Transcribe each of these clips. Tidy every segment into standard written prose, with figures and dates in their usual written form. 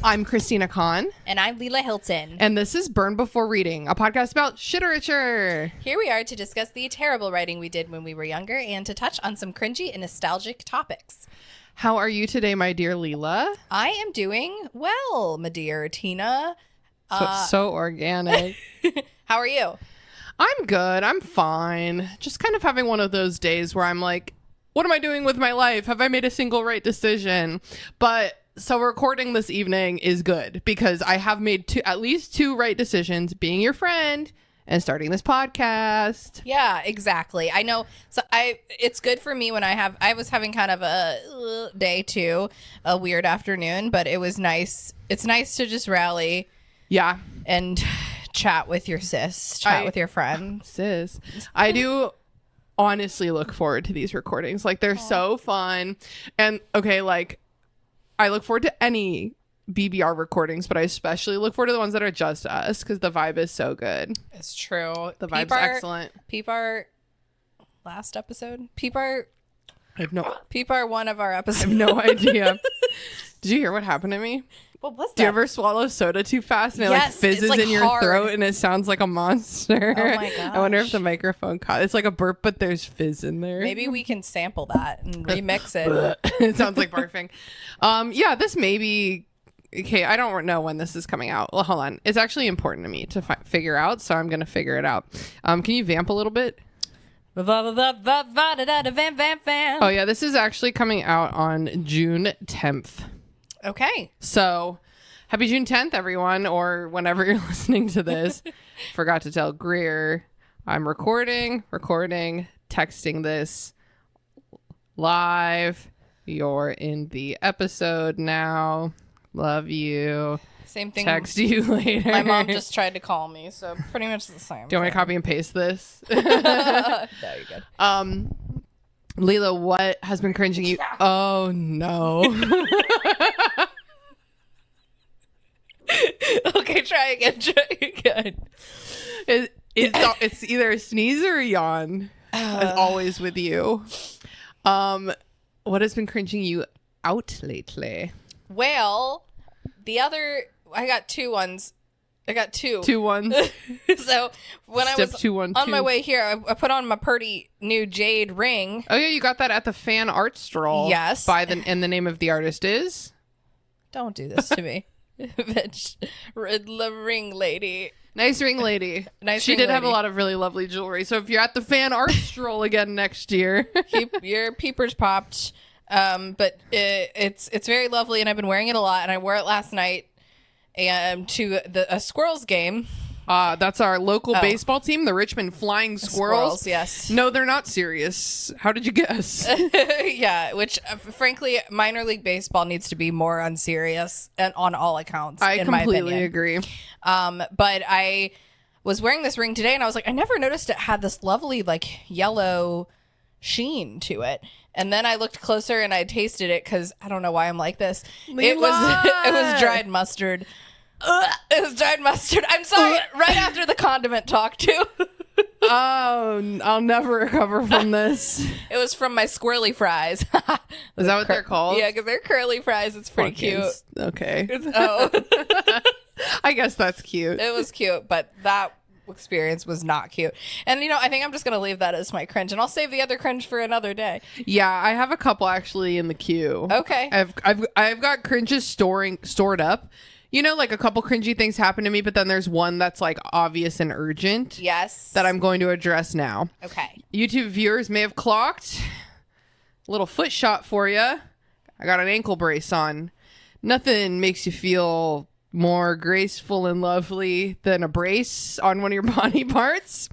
I'm Christina Kahn. And I'm Leela Hilton. And this is Burn Before Reading, a podcast about shitteritcher. Here we are to discuss the terrible writing we did when we were younger and to touch on some cringy and nostalgic topics. How are you today, my dear Leela? I am doing well, my dear Tina. So organic. How are you? I'm good. I'm fine. Just kind of having one of those days where I'm like, what am I doing with my life? Have I made a single right decision? But so recording this evening is good because I have made at least two right decisions, being your friend and starting this podcast. Yeah, exactly. I know. So it's good for me when I was having kind of a day too, a weird afternoon, but it was nice. It's nice to just rally. Yeah. And chat with your with your friend. Sis. I do honestly look forward to these recordings. Like, they're so fun. And okay, like, I look forward to any BBR recordings, but I especially look forward to the ones that are just us because the vibe is so good. It's true. The vibe's excellent. Peep our last episode. Peep our one of our episodes. I have no idea. Did you hear what happened to me? What was that? Do you ever swallow soda too fast and it like fizzes in your throat and it sounds like a monster? Oh my gosh. I wonder if the microphone caught. It's like a burp, but there's fizz in there. Maybe we can sample that and remix it. It sounds like barfing. Yeah, this may be... Okay, I don't know when this is coming out. Well, hold on. It's actually important to me to figure out, so I'm going to figure it out. Can you vamp a little bit? Oh, yeah, this is actually coming out on June 10th. Okay. So, happy June 10th, everyone, or whenever you're listening to this. Forgot to tell Greer, I'm recording, texting this live. You're in the episode now. Love you. Same thing. Text you later. My mom just tried to call me, so pretty much the same. Do you want me to copy and paste this? No, you're good. Leela, what has been cringing you? Oh, no. Okay, try again. It's either a sneeze or a yawn, as always with you. What has been cringing you out lately? Well, I got two ones. I got two. Two ones. So when Step I was 2, 1, on 2. my way here, I put on my pretty new jade ring. Oh yeah, you got that at the fan art stroll. Yes. And the name of the artist is? Don't do this to me. Bitch. The ring lady. Nice ring lady. She did have a lot of really lovely jewelry. So if you're at the fan art stroll again next year, keep your peepers popped. But it's very lovely, and I've been wearing it a lot. And I wore it last night to a Squirrels game. That's our local baseball team, the Richmond Flying Squirrels. Yes. No, they're not serious. How did you guess? Yeah, which frankly, minor league baseball needs to be more unserious and on all accounts. I in my completely opinion. agree. But I was wearing this ring today, and I was like, I never noticed it had this lovely like yellow sheen to it. And then I looked closer and I tasted it because I don't know why I'm like this. It was dried mustard. It was dried mustard. I'm sorry. Right after the condiment talk too. Oh, I'll never recover from this. It was from my squirrely fries. Is that what they're called? Yeah, because they're curly fries. It's pretty cute. Okay. Oh. I guess that's cute. It was cute, but that experience was not cute. And I think I'm just gonna leave that as my cringe, and I'll save the other cringe for another day. Yeah, I have a couple actually in the queue. Okay. I've got cringes stored up. Like a couple cringy things happen to me, but then there's one that's like obvious and urgent. Yes. That I'm going to address now. Okay. YouTube viewers may have clocked. A little foot shot for you. I got an ankle brace on. Nothing makes you feel more graceful and lovely than a brace on one of your body parts.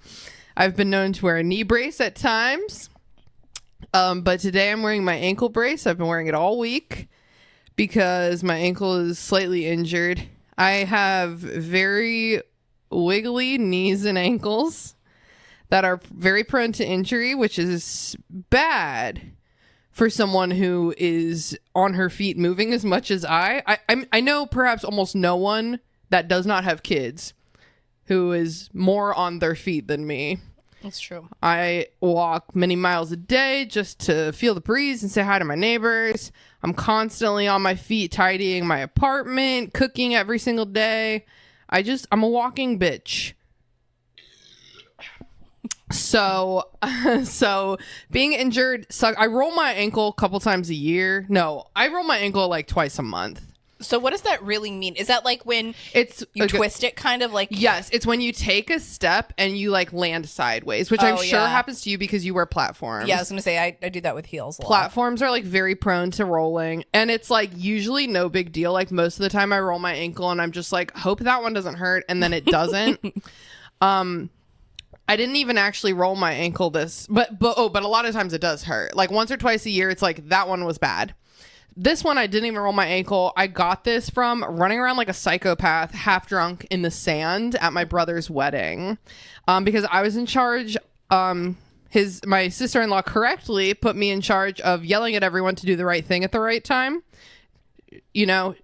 I've been known to wear a knee brace at times. But today I'm wearing my ankle brace. I've been wearing it all week because my ankle is slightly injured. I have very wiggly knees and ankles that are very prone to injury, which is bad for someone who is on her feet moving as much as I know perhaps almost no one that does not have kids who is more on their feet than me. That's true. I walk many miles a day just to feel the breeze and say hi to my neighbors. I'm constantly on my feet tidying my apartment, cooking every single day. I'm a walking bitch. So being injured sucks. I roll my ankle a couple times a year. No, I roll my ankle like twice a month. So what does that really mean? Is that like when you twist it kind of like? Yes, it's when you take a step and you like land sideways, which I'm sure happens to you because you wear platforms. Yeah, I was going to say I do that with heels a lot. Platforms are like very prone to rolling, and it's like usually no big deal. Like most of the time I roll my ankle and I'm just like, hope that one doesn't hurt, and then it doesn't. I didn't even actually roll my ankle but a lot of times it does hurt. Like once or twice a year, it's like that one was bad. This one, I didn't even roll my ankle. I got this from running around like a psychopath, half drunk in the sand at my brother's wedding, because I was in charge. My sister-in-law correctly put me in charge of yelling at everyone to do the right thing at the right time. You know,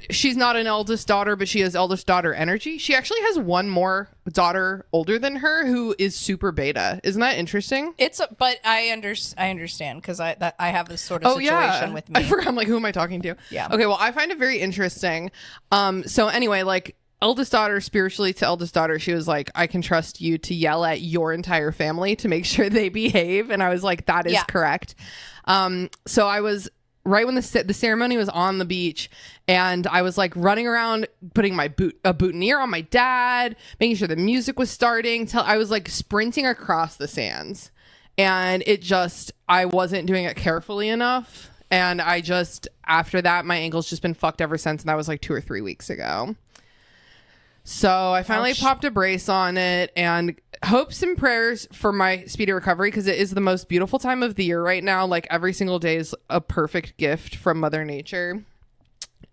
she's not an eldest daughter, but she has eldest daughter energy. She actually has one more daughter older than her who is super beta. Isn't that interesting? But I understand because I have this sort of situation with me. I forgot. I'm like, who am I talking to? Yeah. Okay. Well, I find it very interesting. So anyway, like eldest daughter, spiritually to eldest daughter, she was like, I can trust you to yell at your entire family to make sure they behave. And I was like, that is correct. So I was right when the ceremony was on the beach, and I was like running around putting my boutonniere on my dad, making sure the music was starting, till I was like sprinting across the sands, and I wasn't doing it carefully enough, and after that my ankle's just been fucked ever since, and that was like 2 or 3 weeks ago. So I finally popped a brace on it, and hopes and prayers for my speedy recovery, because it is the most beautiful time of the year right now. Like every single day is a perfect gift from Mother Nature.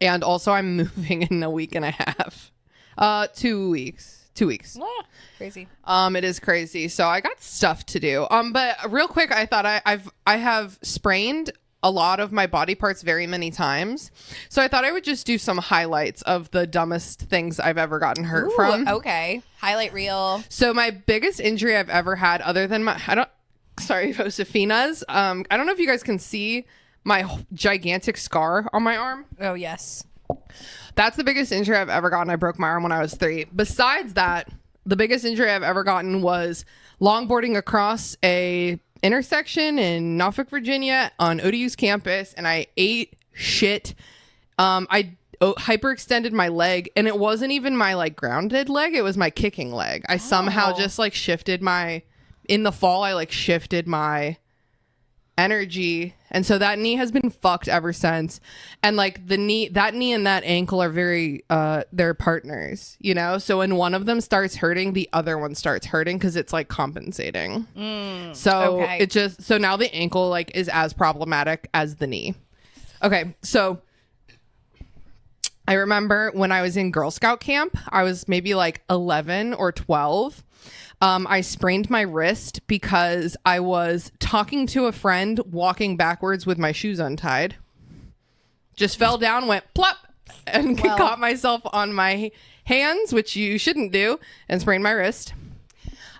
And also I'm moving in a week and a half. 2 weeks. 2 weeks. Crazy. It is crazy. So I got stuff to do. But real quick, I thought I have sprained a lot of my body parts very many times. So I thought I would just do some highlights of the dumbest things I've ever gotten hurt from. Okay. Highlight reel. So my biggest injury I've ever had, other than Josefina's, I don't know if you guys can see my gigantic scar on my arm. Oh, yes. That's the biggest injury I've ever gotten. I broke my arm when I was 3. Besides that, the biggest injury I've ever gotten was longboarding across a intersection in Norfolk, Virginia on ODU's campus, and I ate shit. I hyperextended my leg, and it wasn't even my like grounded leg, it was my kicking leg. I somehow just like shifted in the fall I like shifted my energy, and so that knee has been fucked ever since. And like that knee and that ankle are very they're partners, you know, so when one of them starts hurting, the other one starts hurting because it's like compensating. So now the ankle like is as problematic as the knee. Okay, so I remember when I was in Girl Scout camp, I was maybe like 11 or 12. I sprained my wrist because I was talking to a friend walking backwards with my shoes untied. Just fell down, went plop, and caught myself on my hands, which you shouldn't do, and sprained my wrist.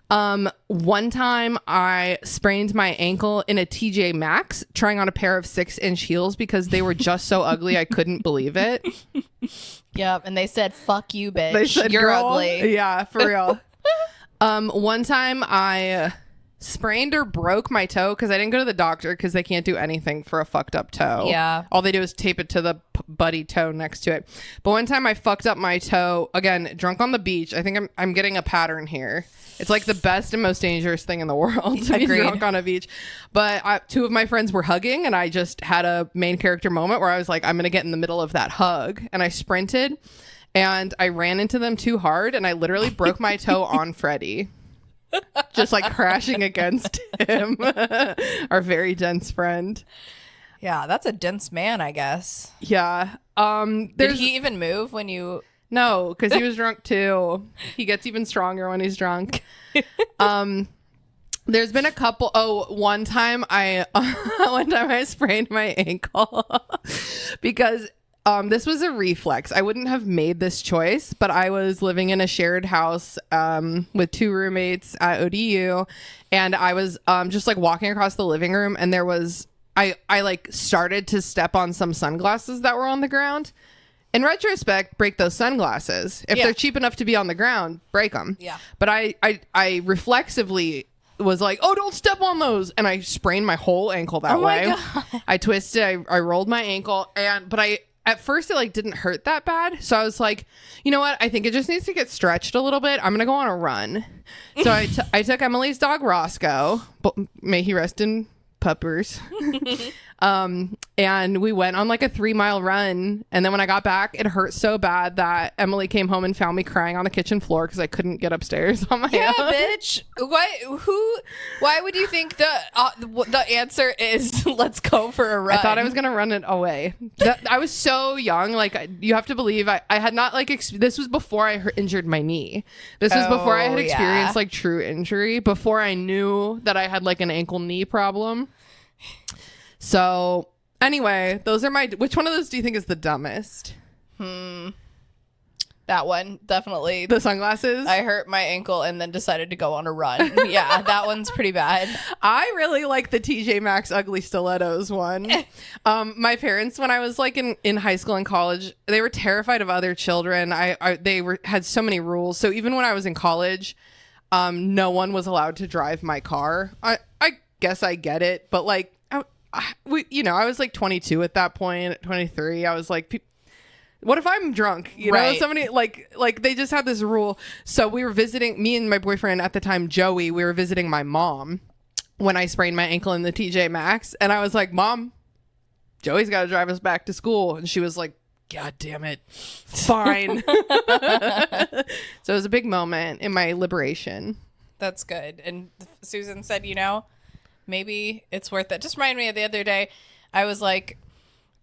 One time I sprained my ankle in a TJ Maxx trying on a pair of 6-inch heels because they were just so ugly I couldn't believe it. Yep, and they said, fuck you, bitch. They said, you're girl, ugly. Yeah, for real. One time I sprained or broke my toe because I didn't go to the doctor because they can't do anything for a fucked up toe. Yeah. All they do is tape it to the buddy toe next to it. But one time I fucked up my toe, again, drunk on the beach. I think I'm getting a pattern here. It's like the best and most dangerous thing in the world to be drunk on a beach. But 2 of my friends were hugging, and I just had a main character moment where I was like, I'm going to get in the middle of that hug. And I sprinted, and I ran into them too hard, and I literally broke my toe on Freddie. Just like crashing against him. Our very dense friend. Yeah, that's a dense man, I guess. Yeah. Did he even move when you... No, because he was drunk too. He gets even stronger when he's drunk. There's been a couple. One time I sprained my ankle because This was a reflex. I wouldn't have made this choice, but I was living in a shared house with 2 roommates at ODU, and I was just like walking across the living room, and there was I like started to step on some sunglasses that were on the ground. In retrospect, break those sunglasses. If they're cheap enough to be on the ground, break them. Yeah. But I reflexively was like, oh, don't step on those, and I sprained my whole ankle that way. God. I twisted. I rolled my ankle, but at first it like didn't hurt that bad, so I was like, you know what, I think it just needs to get stretched a little bit. I'm gonna go on a run. So I took Emily's dog Roscoe, may he rest in puppers. And we went on like a 3-mile run, and then when I got back, it hurt so bad that Emily came home and found me crying on the kitchen floor because I couldn't get upstairs on my own. Bitch. Why would you think the answer is let's go for a run? I thought I was gonna run it away. I was so young. Like, you have to believe I had not like this was before I injured my knee. This was before I had experienced like true injury, before I knew that I had like an ankle knee problem. So anyway, those are which one of those do you think is the dumbest? That one, definitely. The sunglasses? I hurt my ankle and then decided to go on a run. Yeah, that one's pretty bad. I really like the TJ Maxx ugly stilettos one. My parents, when I was like in high school and college, they were terrified of other children. They had so many rules. So even when I was in college, no one was allowed to drive my car. I guess I get it, but like, I was like 22 at that point. At 23, I was like, what if I'm drunk? You know, somebody like they just had this rule. So we were visiting, me and my boyfriend at the time, Joey, we were visiting my mom when I sprained my ankle in the TJ Maxx. And I was like, Mom, Joey's got to drive us back to school. And she was like, God damn it. Fine. So it was a big moment in my liberation. That's good. And Susan said, maybe it's worth it. Just reminded me of the other day. I was like,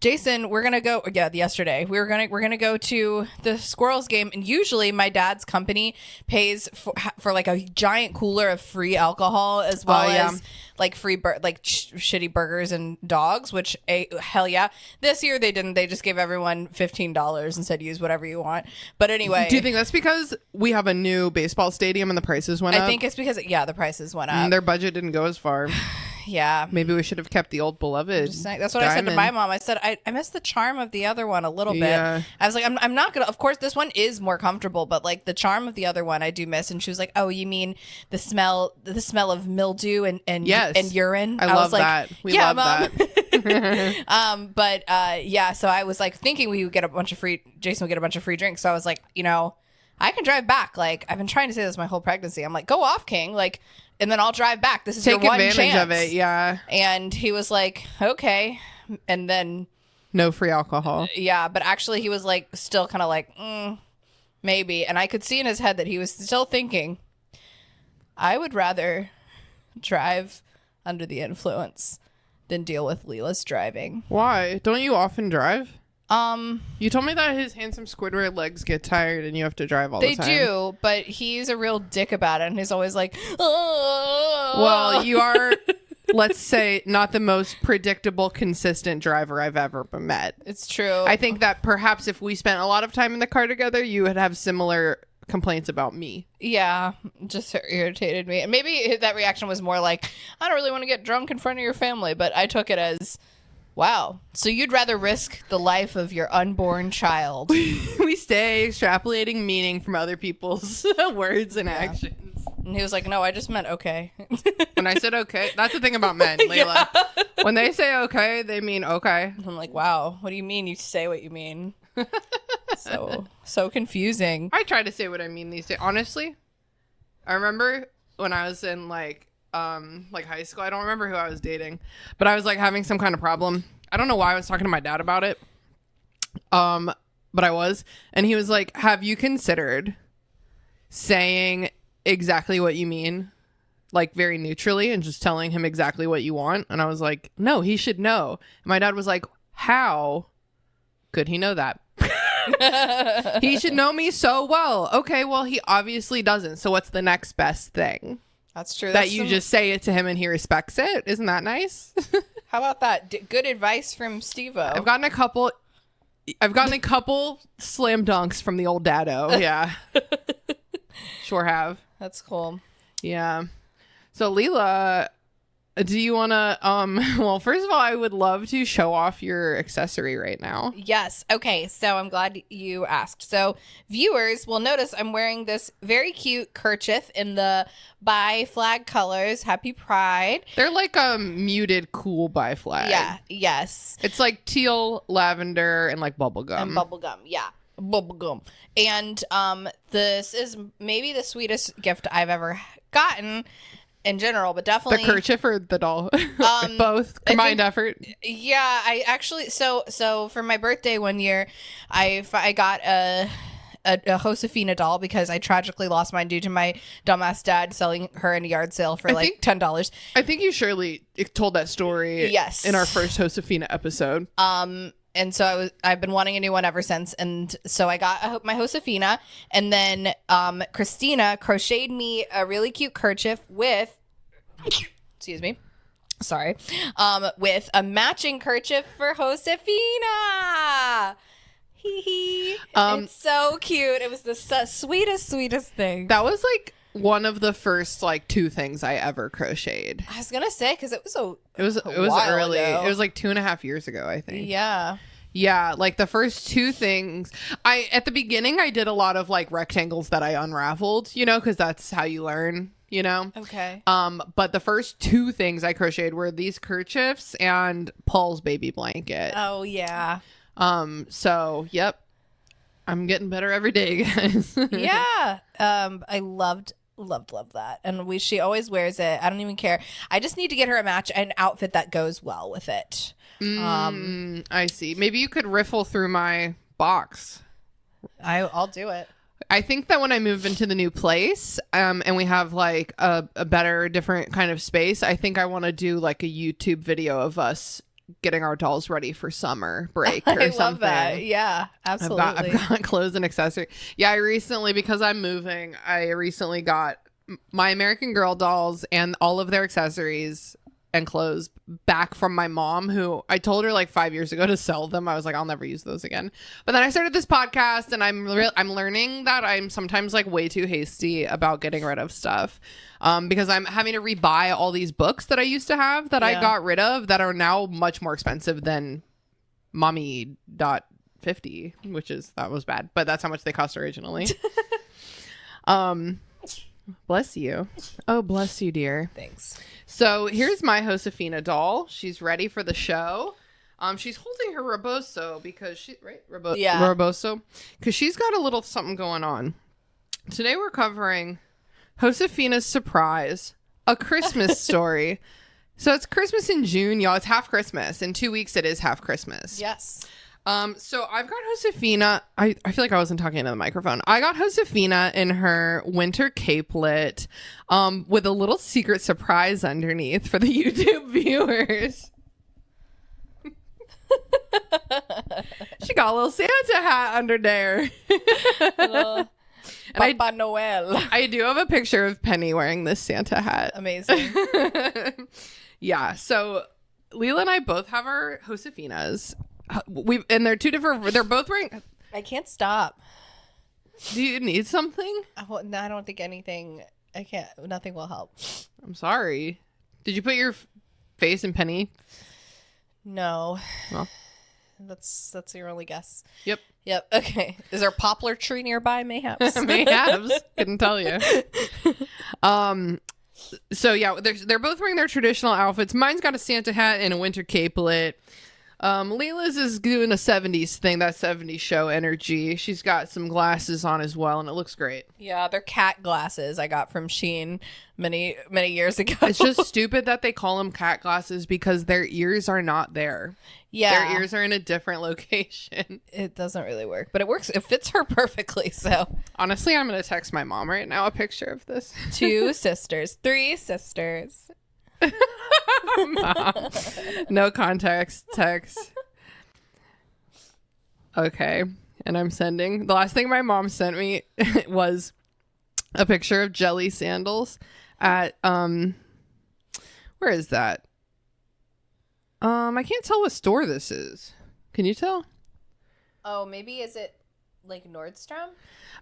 Jason, we're gonna go. Yeah, yesterday we're gonna go to the Squirrels game, and usually my dad's company pays for like a giant cooler of free alcohol as well as like free shitty burgers and dogs. Which hell yeah! This year they didn't. They just gave everyone $15 and said use whatever you want. But anyway, do you think that's because we have a new baseball stadium and the prices went up? I think it's because the prices went up. Their budget didn't go as far. Yeah. Maybe we should have kept the old beloved. That's what I said to my mom. I said, I miss the charm of the other one a little bit. Yeah. I was like, I'm not going to, of course, this one is more comfortable, but like the charm of the other one I do miss. And she was like, oh, you mean the smell of mildew and urine? I love that. We love Mom. that. So I was like thinking Jason would get a bunch of free drinks. So I was like, I can drive back. Like, I've been trying to say this my whole pregnancy. I'm like, go off, King. Like, and then I'll drive back. This is your one chance. Take advantage of it, yeah. And he was like, okay. And then... no free alcohol. Yeah, but actually he was like, still kind of like, maybe. And I could see in his head that he was still thinking, I would rather drive under the influence than deal with Leela's driving. Why? Don't you often drive? You told me that his handsome Squidward legs get tired and you have to drive all the time. They do, but he's a real dick about it, and he's always like, oh. Well, you are, let's say, not the most predictable, consistent driver I've ever met. It's true. I think that perhaps if we spent a lot of time in the car together, you would have similar complaints about me. Yeah, just irritated me. And maybe that reaction was more like, I don't really want to get drunk in front of your family, but I took it as... wow. So you'd rather risk the life of your unborn child. We stay extrapolating meaning from other people's words and actions. And he was like, no, I just meant okay. When I said okay, that's the thing about men, Layla. Yeah. When they say okay, they mean okay. I'm like, wow, what do you mean you say what you mean? So confusing. I try to say what I mean these days. Honestly, I remember when I was in like high school, I don't remember who I was dating, but I was like having some kind of problem. I don't know why I was talking to my dad about it. But I was, and he was like, have you considered saying exactly what you mean, like very neutrally, and just telling him exactly what you want? And I was like, no, he should know. And my dad was like, how could he know that? He should know me so well. Okay, well, he obviously doesn't. So what's the next best thing? That's true. That you just say it to him and he respects it. Isn't that nice? How about that? Good advice from Steve-O. I've gotten a couple I've gotten a couple slam dunks from the old dado. Yeah. Sure have. That's cool. Yeah. So Leela, do you want to, well, first of all, I would love to show off your accessory right now. Yes. Okay. So I'm glad you asked. So viewers will notice I'm wearing this very cute kerchief in the bi flag colors. Happy Pride. They're like a muted cool bi flag. Yeah. Yes. It's like teal, lavender, and like bubblegum. And bubblegum. Yeah. Bubblegum. And this is maybe the sweetest gift I've ever gotten in general, but definitely the kerchief or the doll. Both combined effort. Yeah, I actually so for my birthday one year, I got a Josefina doll because I tragically lost mine due to my dumbass dad selling her in a yard sale for like $10. I think you surely told that story. Yes. In our first Josefina episode. And so I've been wanting a new one ever since. And so I got my Josefina, and then Christina crocheted me a really cute kerchief with, excuse me, sorry, with a matching kerchief for Josefina. Hee hee. It's so cute. It was the sweetest thing. That was like one of the first like 2 things I ever crocheted. I was gonna say because it was while early ago. It was like 2.5 years ago, I think. Yeah, like the first 2 things at the beginning I did a lot of like rectangles that I unraveled, because that's how you learn, okay. But the first 2 things I crocheted were these kerchiefs and Paul's baby blanket. Oh yeah. So yep, I'm getting better every day, guys. Yeah. I loved that, and she always wears it. I don't even care. I just need to get her an outfit that goes well with it. I see. Maybe you could riffle through my box. I'll do it. I think that when I move into the new place, and we have like a better, different kind of space, I think I want to do like a YouTube video of us getting our dolls ready for summer break or something. I love that. Yeah, absolutely. I've got clothes and accessories. Yeah, I recently, because I'm moving, I recently got my American Girl dolls and all of their accessories and clothes back from my mom, who I told her like 5 years ago to sell them. I was like, I'll never use those again. But then I started this podcast, and I'm learning that I'm sometimes like way too hasty about getting rid of stuff, because I'm having to rebuy all these books that I used to have that I got rid of that are now much more expensive than Mommy.50, that was bad, but that's how much they cost originally. Bless you. Oh, bless you, dear. Thanks. So here's my Josefina doll. She's ready for the show. She's holding her rebozo because rebozo, because she's got a little something going on. Today we're covering Josefina's Surprise, a Christmas story. So it's Christmas in June, y'all. It's half Christmas. In 2 weeks, it is half Christmas. Yes. So I've got Josefina. I feel like I wasn't talking into the microphone. I got Josefina in her winter capelet, with a little secret surprise underneath for the YouTube viewers. She got a little Santa hat under there. Papa Noel. I do have a picture of Penny wearing this Santa hat. Amazing. Yeah. So Leela and I both have our Josefinas. And they're 2 different. They're both wearing. I can't stop. Do you need something? No, I don't think anything. I can't. Nothing will help. I'm sorry. Did you put your face in Penny? No. Well, that's your only guess. Yep. Okay. Is there a poplar tree nearby? Mayhaps. Mayhaps. Couldn't tell you. So yeah, they're both wearing their traditional outfits. Mine's got a Santa hat and a winter capelet. Leela's is doing a 70s thing, that 70s show energy. She's got some glasses on as well, and it looks great. Yeah, they're cat glasses I got from Shein many years ago. It's just stupid that they call them cat glasses because their ears are not there. Yeah. Their ears are in a different location. It doesn't really work, but it works. It fits her perfectly, so. Honestly, I'm going to text my mom right now a picture of this. 2 sisters. 3 sisters. Mom. No context text. Okay. And I'm sending. The last thing my mom sent me was a picture of jelly sandals at where is that? I can't tell what store this is. Can you tell? Oh, maybe is it like Nordstrom?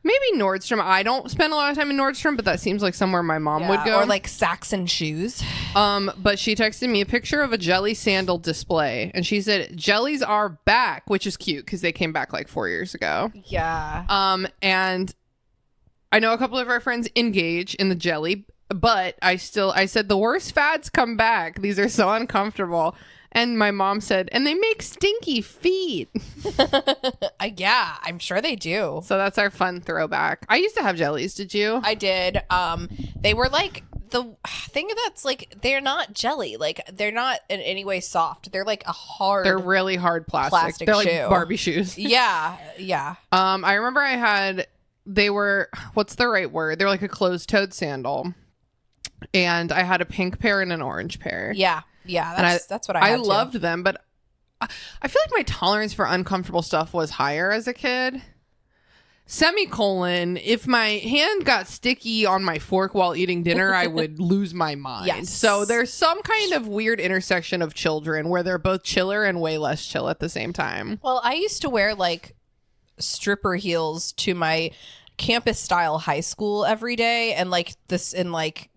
Maybe Nordstrom. I don't spend a lot of time in Nordstrom, but that seems like somewhere my mom would go. Or like Saxon Shoes. But she texted me a picture of a jelly sandal display, and she said jellies are back, which is cute because they came back like 4 years ago. Yeah. And I know a couple of our friends engage in the jelly, but I said the worst fads come back. These are so uncomfortable. And my mom said, and they make stinky feet. Yeah, I'm sure they do. So that's our fun throwback. I used to have jellies. Did you? I did. They were like the thing that's like, they're not jelly. Like, they're not in any way soft. They're like a hard. They're really hard plastic. They're like shoe. Barbie shoes. Yeah. Yeah. I remember they were, what's the right word? They're like a closed-toed sandal. And I had a pink pair and an orange pair. Yeah. Yeah, that's what I had loved them, but I feel like my tolerance for uncomfortable stuff was higher as a kid. Semicolon, if my hand got sticky on my fork while eating dinner, I would lose my mind. Yes. So there's some kind of weird intersection of children where they're both chiller and way less chill at the same time. Well, I used to wear like stripper heels to my campus style high school every day, and like this in like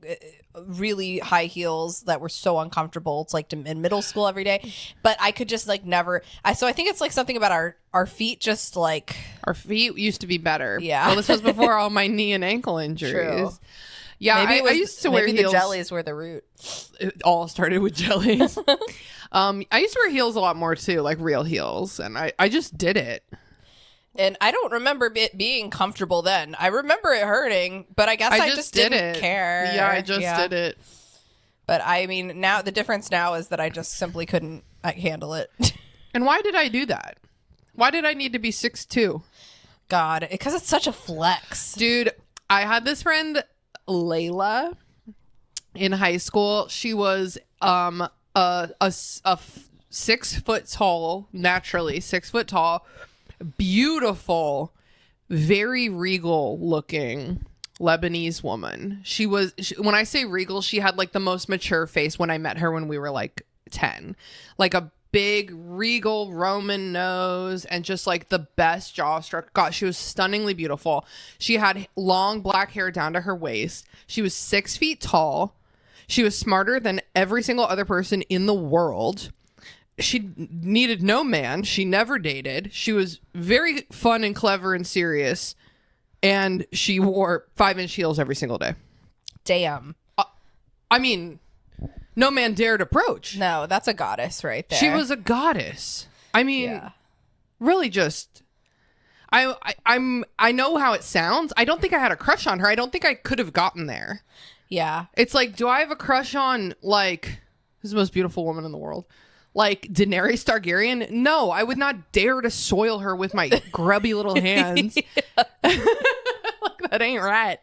really high heels that were so uncomfortable. It's like in middle school every day, but I could just like never. So I think it's like something about our feet, just like our feet used to be better. Yeah. Well, this was before all my knee and ankle injuries. True. Yeah, I used to wear maybe heels. The jellies were the root. It all started with jellies. I used to wear heels a lot more too, like real heels, and I just did it. And I don't remember it being comfortable then. I remember it hurting, but I guess I just didn't care. Yeah, I just did it. But I mean, now the difference now is that I just simply couldn't handle it. And why did I do that? Why did I need to be 6'2"? God, because it's such a flex. Dude, I had this friend, Layla, in high school. She was a 6 foot tall, naturally 6 foot tall, beautiful, very regal looking Lebanese woman. When I say regal, she had like the most mature face when I met her when we were like 10. Like a big regal Roman nose and just like the best jaw structure. God, she was stunningly beautiful. She had long black hair down to her waist. She was 6 feet tall. She was smarter than every single other person in the world. She needed no man. She never dated. She was very fun and clever and serious. And she wore 5-inch heels every single day. Damn. I mean, no man dared approach. No, that's a goddess right there. She was a goddess. I mean, really just... I know how it sounds. I don't think I had a crush on her. I don't think I could have gotten there. Yeah. It's like, do I have a crush on, like... Who's the most beautiful woman in the world? Like Daenerys Targaryen? No, I would not dare to soil her with my grubby little hands. Like, that ain't right.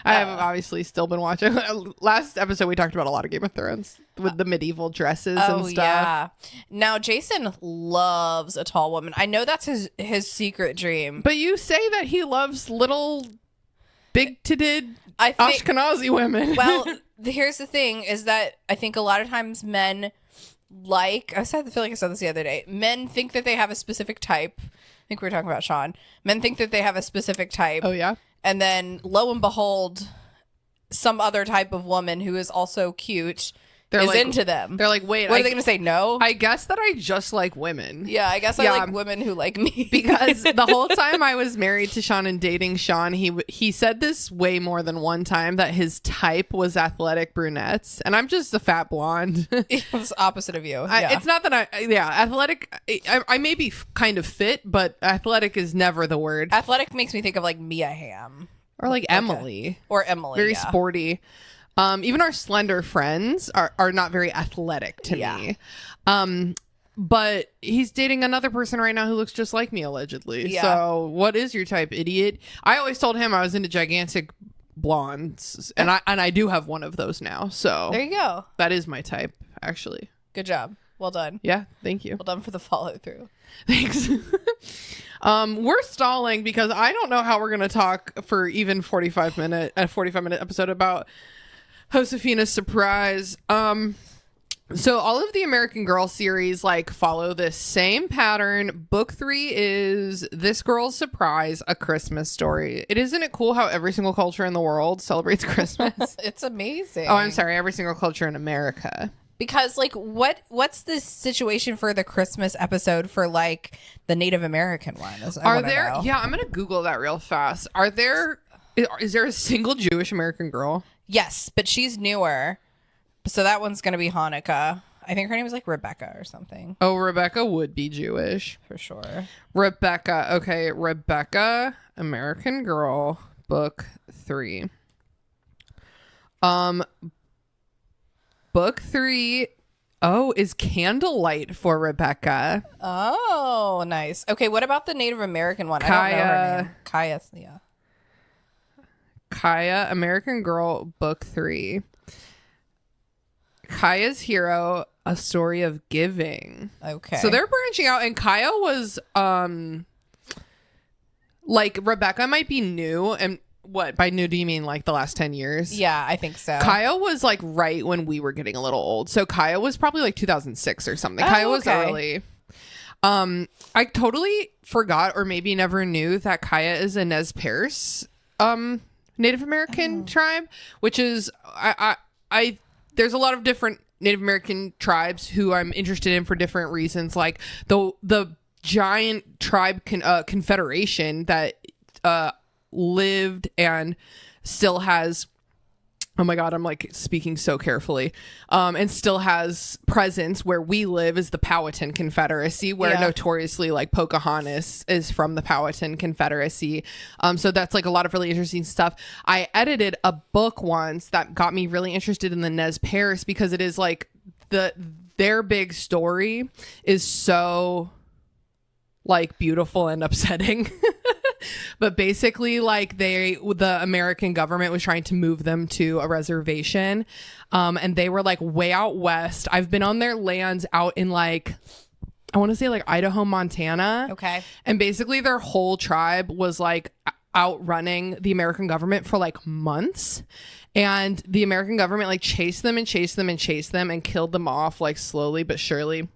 I have obviously still been watching. Last episode, we talked about a lot of Game of Thrones with the medieval dresses and stuff. Yeah. Now, Jason loves a tall woman. I know that's his secret dream. But you say that he loves little, big-titted Ashkenazi women. Well, here's the thing, is that I think a lot of times men... I feel like I said this the other day. Men think that they have a specific type. I think we were talking about Sean. Men think that they have a specific type. Oh, yeah? And then, lo and behold, some other type of woman who is also cute is into them. They're like, wait. What are they going to say, no? I guess that I just like women. Yeah, I guess I like women who like me. Because the whole time I was married to Sean and dating Sean, he said this way more than one time, that his type was athletic brunettes. And I'm just a fat blonde. It's opposite of you. It's not that athletic. I may be kind of fit, but athletic is never the word. Athletic makes me think of like Mia Hamm. Or like Emily. Or Emily, very sporty. Even our slender friends are not very athletic to me. But he's dating another person right now who looks just like me, allegedly. Yeah. So what is your type, idiot? I always told him I was into gigantic blondes, and I do have one of those now. So there you go. That is my type, actually. Good job. Well done. Yeah, thank you. Well done for the follow through. Thanks. We're stalling because I don't know how we're going to talk for even a 45-minute episode about Josefina's surprise. So all of the American Girl series like follow this same pattern. Book 3 is This Girl's Surprise, A Christmas Story. Isn't it cool how every single culture in the world celebrates Christmas? It's amazing. Oh, I'm sorry. Every single culture in America. Because like what's the situation for the Christmas episode for like the Native American one? Are there? Yeah, I'm gonna Google that real fast. Is there a single Jewish American Girl? Yes, but she's newer. So that one's going to be Hanukkah. I think her name is like Rebecca or something. Oh, Rebecca would be Jewish. For sure. Rebecca. Okay, Rebecca, American Girl, book 3. Book 3, is Candlelight for Rebecca. Oh, nice. Okay, what about the Native American one? I don't know her name. Kaya, yeah. Kaya, American Girl, book 3. Kaya's Hero, A Story of Giving. Okay. So they're branching out, and Kaya was like Rebecca might be new, and what by new do you mean like the last 10 years? Yeah, I think so. Kaya was like right when we were getting a little old. So Kaya was probably like 2006 or something. Kaya was early. I totally forgot or maybe never knew that Kaya is a Nez Perce Native American tribe, which is I there's a lot of different Native American tribes who I'm interested in for different reasons. Like the giant tribe confederation that lived and still has, oh my God, I'm like speaking so carefully, and still has presence where we live is the Powhatan Confederacy, where notoriously like Pocahontas is from the Powhatan Confederacy. So that's like a lot of really interesting stuff. I edited a book once that got me really interested in the Nez Perce because it is like their big story is so like beautiful and upsetting. But basically, like the American government was trying to move them to a reservation, and they were like way out west. I've been on their lands out in like, I want to say like Idaho, Montana. Okay. And basically, their whole tribe was like outrunning the American government for like months, and the American government like chased them and chased them and chased them and killed them off like slowly but surely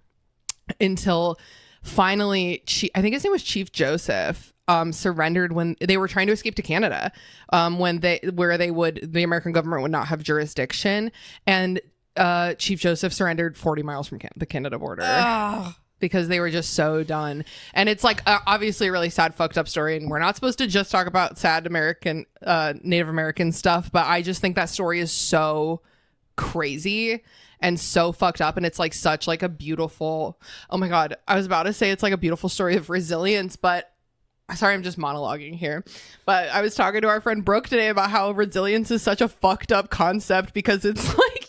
until finally, I think his name was Chief Joseph. Surrendered when they were trying to escape to Canada, the American government would not have jurisdiction, and Chief Joseph surrendered 40 miles from the Canada border because they were just so done. And it's like obviously a really sad, fucked up story, and we're not supposed to just talk about sad American Native American stuff, but I just think that story is so crazy and so fucked up, and it's like such like a beautiful, oh my God, I was about to say it's like a beautiful story of resilience, but sorry, I'm just monologuing here. But I was talking to our friend Brooke today about how resilience is such a fucked up concept because it's like,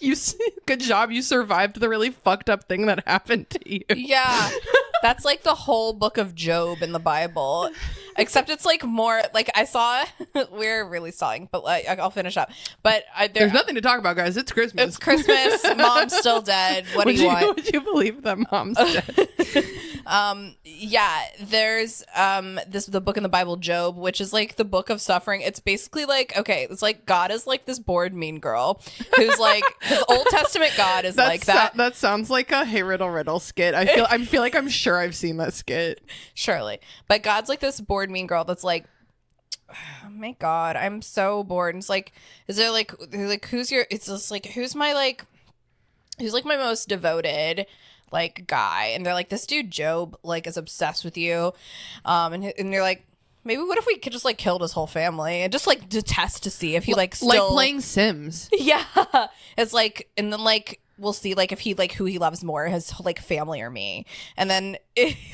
good job, you survived the really fucked up thing that happened to you. Yeah. That's like the whole book of Job in the Bible. Except it's like more like I saw, we're really stalling, but like I'll finish up. But there's nothing to talk about, guys. It's Christmas. It's Christmas. Mom's still dead. What do you want? Would you believe that mom's dead? Yeah, there's the book in the Bible, Job, which is like the book of suffering. It's basically like, okay, it's like God is like this bored mean girl who's like his Old Testament God is like that. That sounds like a Hey Riddle Riddle skit. I feel like I'm sure I've seen that skit. Surely. But God's like this bored mean girl that's like, oh my God, I'm so bored. And it's like, is there like who's your, it's just like, who's my most devoted like guy? And they're like, this dude Job like is obsessed with you, and you're like, maybe what if we could just like killed his whole family and just like to test to see if he like still like playing Sims. Yeah, it's like, and then like we'll see like if he like who he loves more, his like family or me. And then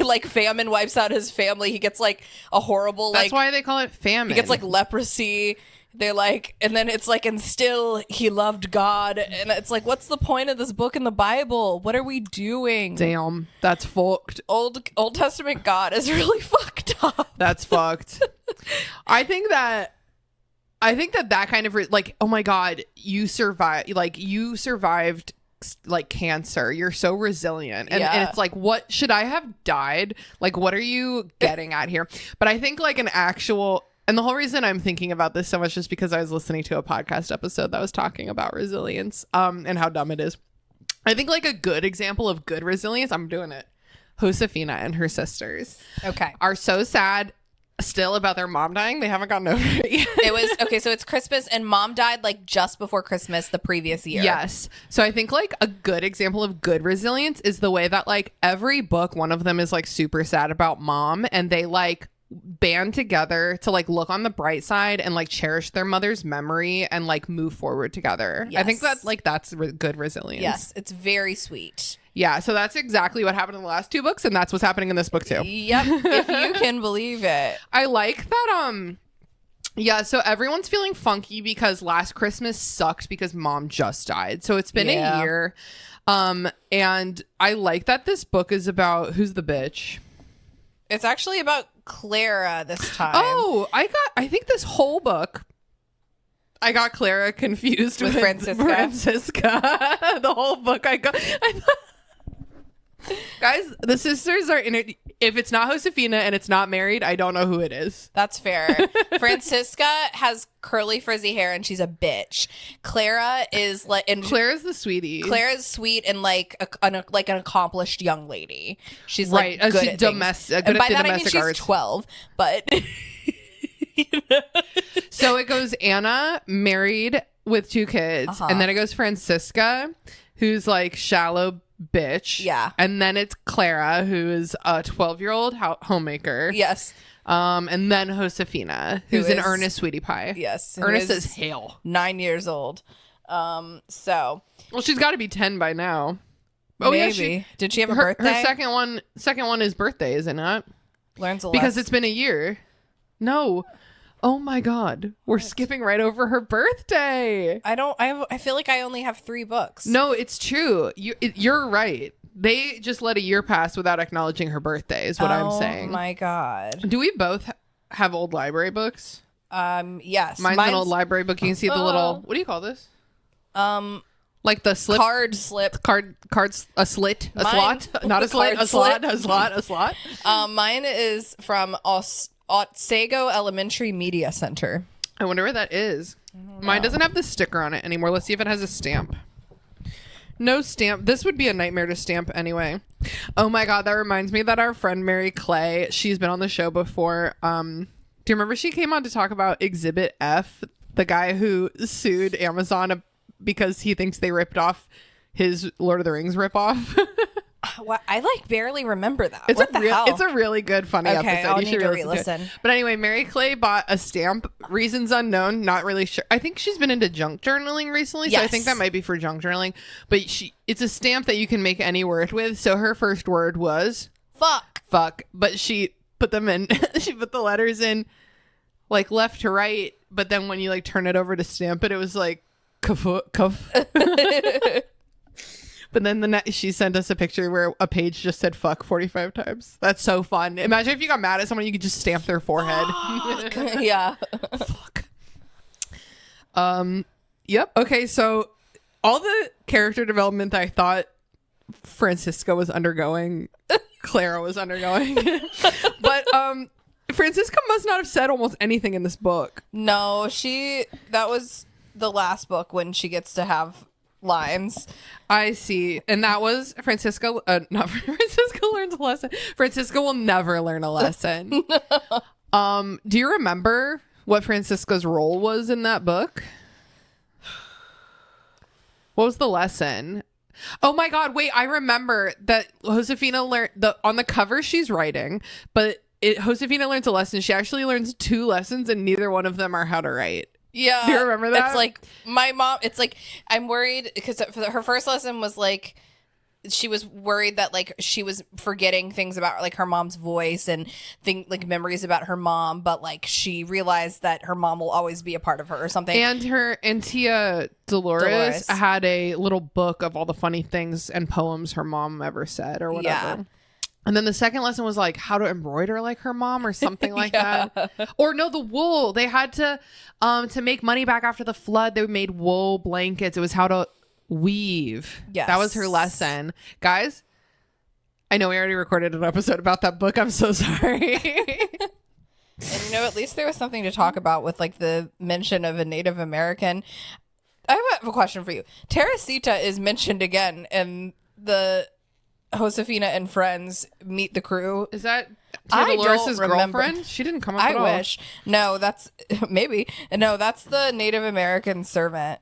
like famine wipes out his family. He gets like a horrible that's why they call it famine. He gets like leprosy. They're like, and then it's like, and still he loved God. And it's like, what's the point of this book in the Bible? What are we doing? Damn, that's fucked. Old Testament God is really fucked up. That's fucked. I think that kind of like, oh my God, you survived like cancer. You're so resilient. And it's like, what should I have died? Like, what are you getting at here? But I think like an actual, and the whole reason I'm thinking about this so much is because I was listening to a podcast episode that was talking about resilience and how dumb it is. I think like a good example of good resilience, I'm doing it. Josefina and her sisters are so sad still about their mom dying. They haven't gotten over it yet. It was okay. So it's Christmas and mom died like just before Christmas the previous year. Yes. So I think like a good example of good resilience is the way that like every book, one of them is like super sad about mom, and they like band together to like look on the bright side and like cherish their mother's memory and like move forward together. Yes. I think that like that's good resilience. Yes, it's very sweet. Yeah, so that's exactly what happened in the last two books, and that's what's happening in this book too. Yep, if you can believe it. I like that. Yeah, so everyone's feeling funky because last Christmas sucked because mom just died. So it's been a year. And I like that this book is about who's the bitch. It's actually about Clara this time. Oh, I think this whole book I got Clara confused with Francisca. The whole book I thought guys, the sisters are in it. If it's not Josefina and it's not married, I don't know who it is. That's fair. Francisca has curly frizzy hair and she's a bitch. Clara is like, and Clara's the sweetie. Clara's sweet and like an accomplished young lady. She's right. Like good she's at domestic. And by at that domestic I mean arts. she's 12, but So it goes Anna married with 2 kids, and then it goes Francisca, who's like shallow bitch. Yeah. And then it's Clara, who is a 12-year-old homemaker. Yes. And then Josefina, who's an earnest sweetie pie. Yes. Earnest as hell. 9 years old. So. Well, she's got to be 10 by now. Oh, maybe. Yeah, did she have a birthday? Her second one is birthday, is it not? Learns a lot. Because it's been a year. No. Oh my God. We're skipping right over her birthday. I feel like I only have 3 books. No, it's true. You're right. They just let a year pass without acknowledging her birthday is what I'm saying. Oh my God. Do we both have old library books? Yes. Mine's an old library book. You can see the little, what do you call this? Like the slip. Card slip. A slit. A slot. Not a slit. A slot. A slot. A slot. Mine is from Otsego Elementary Media Center. I wonder where that is. Mine doesn't have the sticker on it anymore. Let's see if it has a stamp. No stamp. This would be a nightmare to stamp anyway. Oh my God, that reminds me that our friend Mary Clay, she's been on the show before. Do you remember she came on to talk about Exhibit F, the guy who sued Amazon because he thinks they ripped off his Lord of the Rings ripoff? What? I like barely remember that. It's what the hell? It's a really good, funny episode. I'll You should need to really listen to it. But anyway, Mary Clay bought a stamp. Reasons unknown. Not really sure. I think she's been into junk journaling recently, so I think that might be for junk journaling. But it's a stamp that you can make any word with. So her first word was fuck. But she put them in. She put the letters in like left to right. But then when you like turn it over to stamp it, it was like cuff. But then she sent us a picture where a page just said fuck 45 times. That's so fun. Imagine if you got mad at someone, you could just stamp their forehead. Yeah. Fuck. Yep. Okay, so all the character development that I thought Francisca was undergoing, Clara was undergoing. But Francisca must not have said almost anything in this book. No, that was the last book when she gets to have lines. I see. And that was Francisca, not Francisca learns a lesson. Francisca will never learn a lesson. Do you remember what Francisca's role was in that book? What was the lesson? Oh my God, wait, I remember that Josefina learned on the cover she's writing, but Josefina learns a lesson. She actually learns 2 lessons and neither one of them are how to write. Yeah. Do you remember that? It's like my mom, it's like I'm worried because her first lesson was like she was worried that like she was forgetting things about like her mom's voice and like memories about her mom, but like she realized that her mom will always be a part of her or something. And Tia Dolores had a little book of all the funny things and poems her mom ever said or whatever. Yeah. And then the second lesson was like how to embroider like her mom or something like that. Or no, the wool. They had to make money back after the flood. They made wool blankets. It was how to weave. Yes. That was her lesson. Guys, I know we already recorded an episode about that book. I'm so sorry. And at least there was something to talk about with like the mention of a Native American. I have a question for you. Teresita is mentioned again in the Josefina and Friends Meet the Crew. Is that I Dolores' don't remember. girlfriend? She didn't come up I at all. wish. No, that's maybe. No, that's the Native American servant.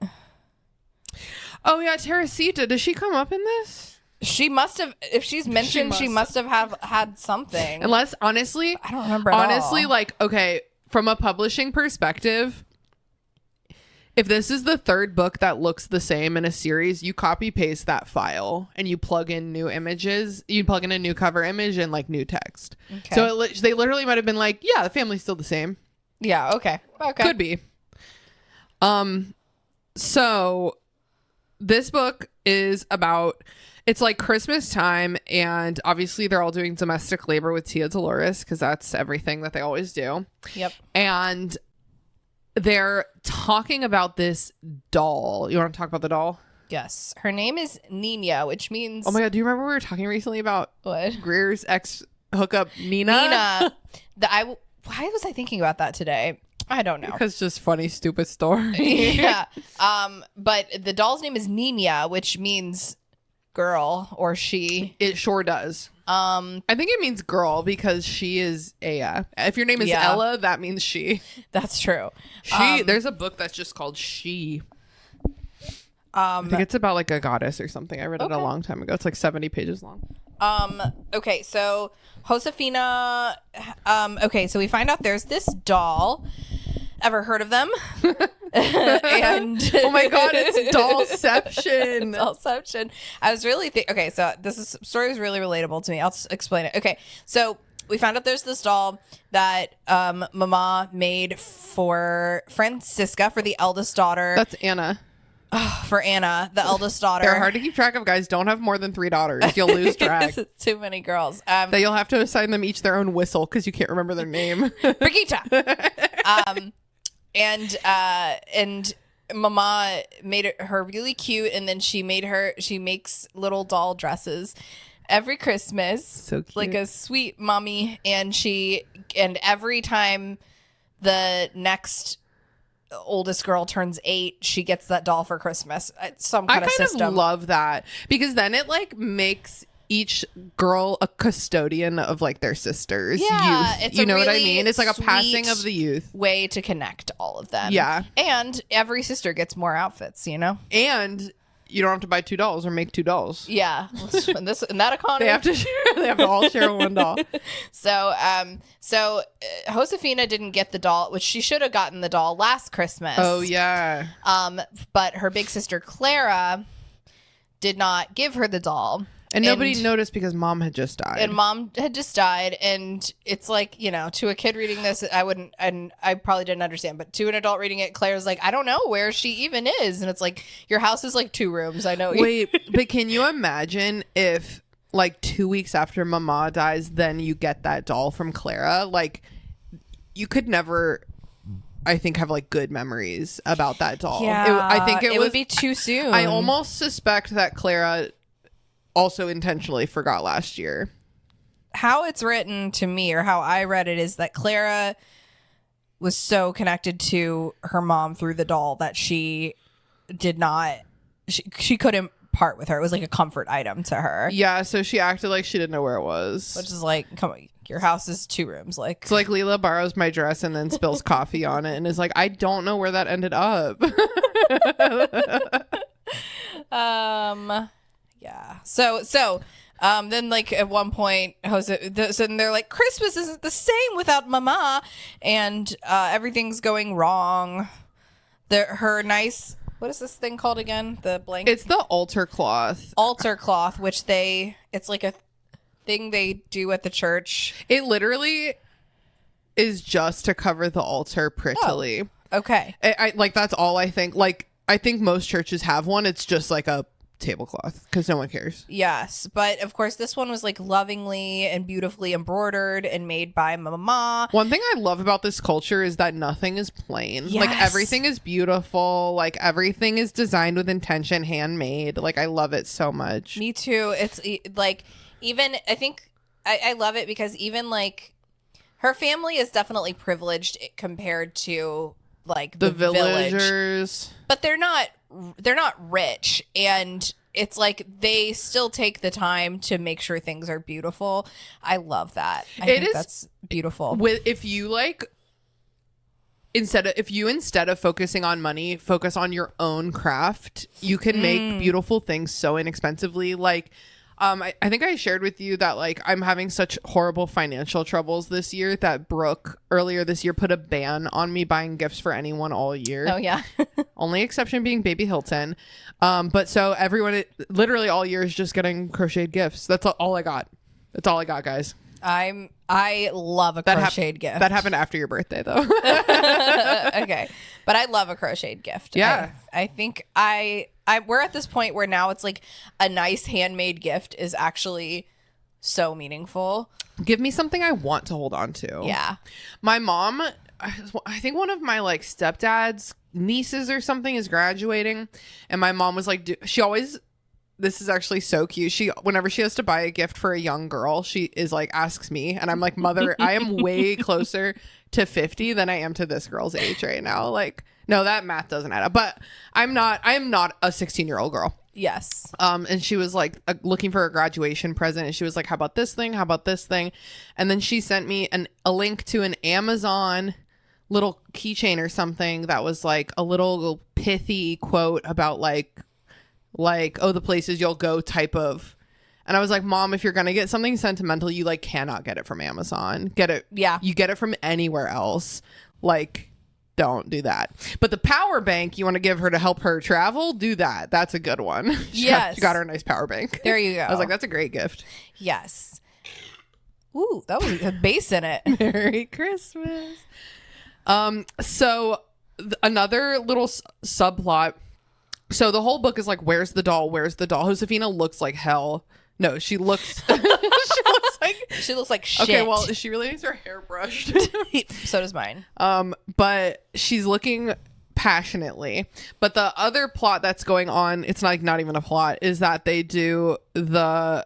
Oh yeah, Teresita. Does she come up in this? She must have. If she's mentioned, she must have had something. Unless, honestly, I don't remember. Honestly, like, okay, from a publishing perspective, if this is the third book that looks the same in a series, you copy paste that file and you plug in new images. You plug in a new cover image and like new text. Okay. So they literally might have been like, yeah, the family's still the same. Yeah. Okay. Okay. Could be. So this book is about, it's like Christmas time, and obviously they're all doing domestic labor with Tia Dolores because that's everything that they always do. Yep. And they're talking about this doll. You want to talk about the doll? Yes. Her name is Nina, which means. Oh my God. Do you remember we were talking recently about What? Greer's ex hookup, Nina? Nina. Why was I thinking about that today? I don't know. Because just funny, stupid story. Yeah. But the doll's name is Nina, which means girl or she. It sure does. I think it means girl because she is Aya. If your name is Ella, that means she. That's true. There's a book that's just called She. I think it's about like a goddess or something. I read it a long time ago. It's like 70 pages long. Okay, so Josefina. Okay, so we find out there's this doll. Ever heard of them? And oh my God, it's Dollception. Dollception. I was really okay. So story was really relatable to me. I'll just explain it. Okay, so we found out there's this doll that Mama made for Francisca, for the eldest daughter. That's Anna. For Anna, the eldest daughter. They're hard to keep track of, guys. Don't have more than 3 daughters. You'll lose track. Too many girls. That you'll have to assign them each their own whistle because you can't remember their name. Brigitte. And Mama made her really cute, and then she makes little doll dresses every Christmas. So cute. Like a sweet mommy, and every time the next oldest girl turns 8, she gets that doll for Christmas. Some kind of system. I kind of love that because then it like makes each girl a custodian of like their sister's youth. It's you know really what I mean? It's like a passing of the youth way to connect all of them. Yeah. And every sister gets more outfits, you know? And you don't have to buy 2 dolls or make 2 dolls. Yeah. in that economy. They have to all share one doll. So Josefina didn't get the doll, which she should have gotten the doll last Christmas. Oh yeah. But her big sister Clara did not give her the doll. And nobody noticed because Mom had just died. And Mom had just died. And it's like, you know, to a kid reading this, I wouldn't, and I probably didn't understand. But to an adult reading it, Claire's like, I don't know where she even is. And it's like, your house is like 2 rooms. I know. Wait, but can you imagine if like 2 weeks after Mama dies, then you get that doll from Clara? Like, you could never, I think, have like good memories about that doll. Yeah, I think it would be too soon. I almost suspect that Clara also intentionally forgot last year. How it's written to me, or how I read it, is that Clara was so connected to her mom through the doll that she couldn't part with her. It was like a comfort item to her. Yeah, so she acted like she didn't know where it was. Which is like, come on, your house is 2 rooms. Like, it's like Leela borrows my dress and then spills coffee on it and is like, I don't know where that ended up. Yeah. So then like at one point, so then they're like, Christmas isn't the same without Mama, and everything's going wrong. Her nice, what is this thing called again? The blanket. It's the altar cloth. Altar cloth, which it's like a thing they do at the church. It literally is just to cover the altar prettily. Oh, okay. I like, that's all I think. Like, I think most churches have one. It's just like a tablecloth because no one cares. Yes, but of course this one was like lovingly and beautifully embroidered and made by Mama. One thing I love about this culture is that nothing is plain. Yes. Like, everything is beautiful. Like, everything is designed with intention, handmade. Like, I love it so much. Me too. It's like, even I think I love it because even like her family is definitely privileged compared to like the village, villagers. but they're not rich, and it's like they still take the time to make sure things are beautiful. I love that. I think that's beautiful. If you like, instead of focusing on money, focus on your own craft, you can make beautiful things so inexpensively. Like, I think I shared with you that like I'm having such horrible financial troubles this year that Brooke earlier this year put a ban on me buying gifts for anyone all year. Oh yeah. Only exception being Baby Hilton. But so everyone literally all year is just getting crocheted gifts. That's all I got. That's all I got, guys. I love a crocheted gift. That happened after your birthday though. Okay. But I love a crocheted gift. Yeah. I think we're at this point where now it's like a nice handmade gift is actually so meaningful. Give me something I want to hold on to. Yeah. My mom, I think one of my like stepdad's nieces or something is graduating, and my mom was like, she always, this is actually so cute. Whenever she has to buy a gift for a young girl, she is like, asks me, and I'm like, mother, I am way closer to 50 than I am to this girl's age right now. Like, no, that math doesn't add up, but I am not a 16-year-old girl. Yes. And she was like looking for a graduation present, and she was like, how about this thing? How about this thing? And then she sent me a link to an Amazon little keychain or something that was like a little pithy quote about like, oh, the places you'll go type of. And I was like, Mom, if you're going to get something sentimental, you like cannot get it from Amazon. Get it. Yeah. You get it from anywhere else. Like, don't do that. But the power bank you want to give her to help her travel, do that. That's a good one. She got her a nice power bank. There you go. I was like, that's a great gift. Yes. Ooh, that was a bass in it. Merry Christmas. So another little subplot. So the whole book is like, where's the doll? Where's the doll? Josefina looks like hell. No, she looks she looks like shit. Okay, well, she really needs her hair brushed. So does mine. But she's looking passionately. But the other plot that's going on, it's not even a plot, is that they do I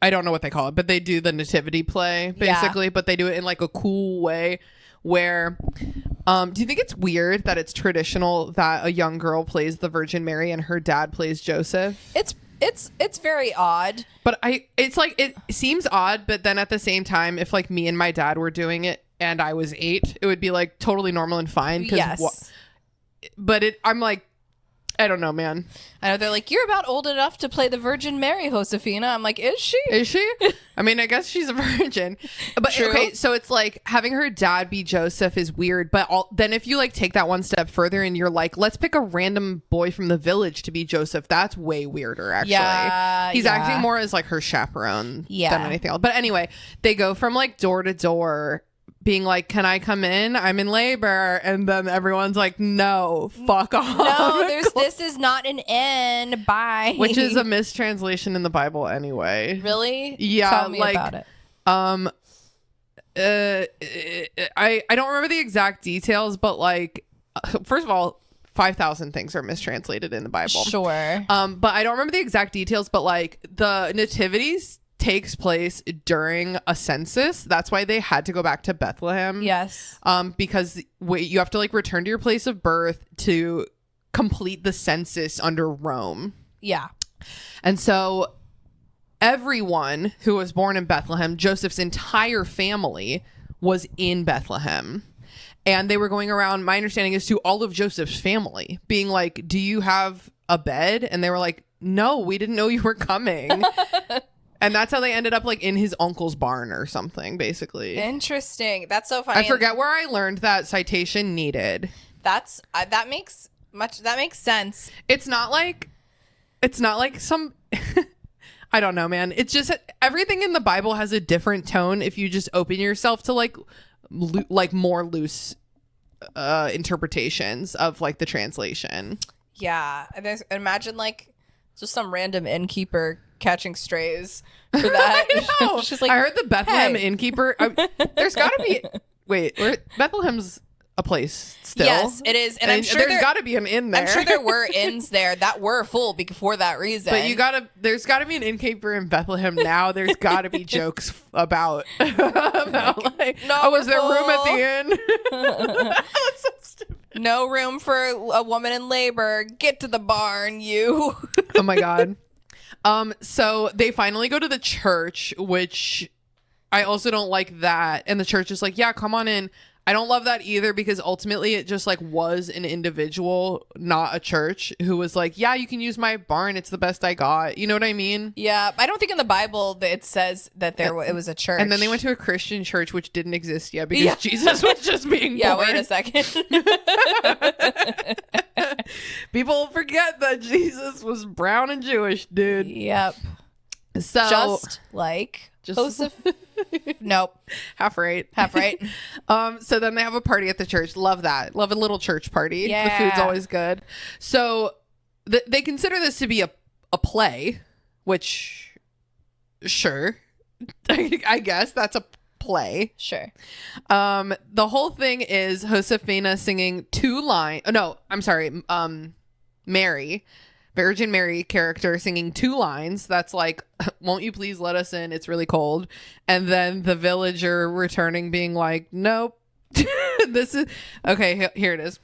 don't know what they call it, but they do the nativity play basically, but they do it in like a cool way where do you think it's weird that it's traditional that a young girl plays the Virgin Mary and her dad plays Joseph? It's very odd. But it's like, it seems odd, but then at the same time, if like me and my dad were doing it and I was 8, it would be like totally normal and fine. Yes. I'm like, I don't know, man. I know they're like, you're about old enough to play the Virgin Mary, Josefina. I'm like, is she? Is she? I mean, I guess she's a virgin. But True. Okay, so it's like having her dad be Joseph is weird. But then if you like take that one step further and you're like, let's pick a random boy from the village to be Joseph, that's way weirder, actually. Yeah, He's acting more as like her chaperone than anything else. But anyway, they go from like door to door being like, can I come in? I'm in labor. And then everyone's like, no, fuck off. No, this is not an N. Bye. Which is a mistranslation in the Bible anyway. Really? Yeah. Tell me about it. I don't remember the exact details, but like, first of all, 5,000 things are mistranslated in the Bible. Sure. But I don't remember the exact details, but like the nativities takes place during a census. That's why they had to go back to Bethlehem. Yes. Because you have to like return to your place of birth to complete the census under Rome. Yeah. And so everyone who was born in Bethlehem, Joseph's entire family was in Bethlehem. And they were going around, my understanding is, to all of Joseph's family being like, do you have a bed? And they were like, no, we didn't know you were coming. And that's how they ended up like in his uncle's barn or something, basically. Interesting. That's so funny. I forget where I learned that citation needed. That makes sense. It's not like some I don't know, man. It's just everything in the Bible has a different tone if you just open yourself to like more loose interpretations of like the translation. Yeah. And imagine like just some random innkeeper catching strays for that. I know. She's like, I heard the Bethlehem innkeeper. There's got to be Bethlehem's a place still. Yes, it is, and I'm sure there's got to be an inn there. I'm sure there were inns there that were full for that reason. But there's got to be an innkeeper in Bethlehem now. There's got to be jokes about like, no, was there room at the inn? That's so stupid. No room for a woman in labor. Get to the barn, you. Oh my God. So they finally go to the church, which I also don't like that. And the church is like, yeah, come on in. I don't love that either, because ultimately it just like was an individual, not a church, who was like, yeah, you can use my barn. It's the best I got. You know what I mean? Yeah. I don't think in the Bible that it says that it was a church. And then they went to a Christian church, which didn't exist yet because Jesus was just being born. Wait a second. People forget that Jesus was brown and Jewish, dude. Yep. So just like Joseph. Nope. Half right. So then they have a party at the church. Love that. Love a little church party. Yeah. The food's always good. So they consider this to be a play, which, sure. I guess that's a play. Sure. The whole thing is Josefina singing two lines. Oh, no, I'm sorry. Mary. Virgin Mary character singing two lines. That's like, won't you please let us in? It's really cold. And then the villager returning being like, nope. This is okay. Here it is.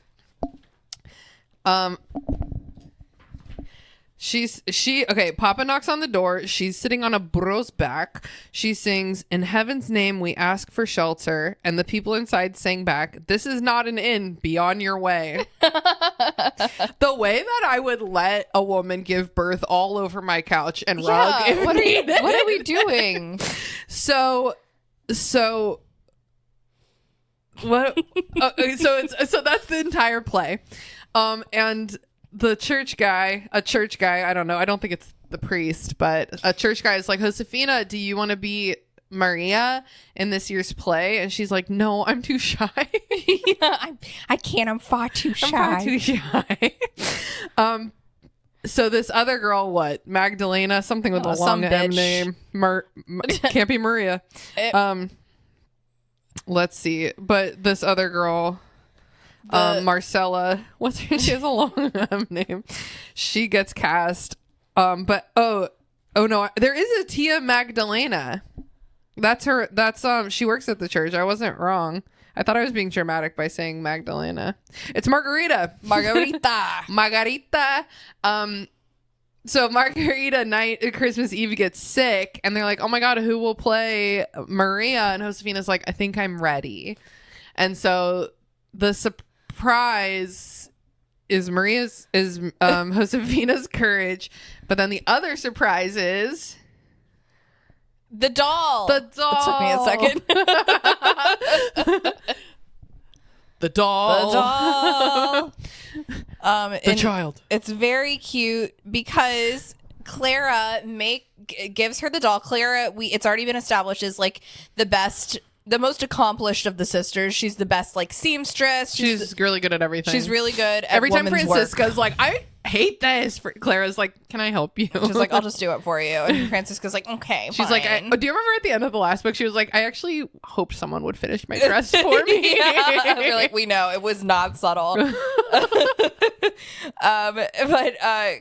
Okay, Papa knocks on the door. She's sitting on a burro's back. She sings, "In heaven's name we ask for shelter." And the people inside sang back, "This is not an inn. Be on your way." The way that I would let a woman give birth all over my couch and rug. If What needed. are we doing? So what? So that's the entire play, and the church guy, I don't know, I don't think it's the priest, but a church guy is like, Josefina, do you want to be Maria in this year's play? And she's like, no, I'm too shy. I can't. I'm far too shy. I'm far too shy. So this other girl, what? Magdalena, something with a long M name. Can't be Maria. Let's see. But this other girl, Marcella, she has a long name. She gets cast. But oh no, there is a Tia Magdalena. That's her. That's she works at the church. I wasn't wrong. I thought I was being dramatic by saying Magdalena. It's Margarita. Margarita. So Margarita night, Christmas Eve, gets sick, and they're like, "Oh my God, who will play Maria?" And Josefina's like, "I think I'm ready." And so the surprise is Josefina's courage, but then the other surprise is the doll. It took me a second. The doll. The child. It's very cute because Clara gives her the doll. Clara, it's already been established, is like the most accomplished of the sisters. She's the best, like, seamstress. She's really good at everything. She's really good at every time woman's Francisca's work. like, I hate this. Clara's like, can I help you? She's like, I'll just do it for you. And Francisca's like, okay, she's fine. like, do you remember at the end of the last book, she was like, I actually hoped someone would finish my dress for me. We're like, we know it was not subtle. But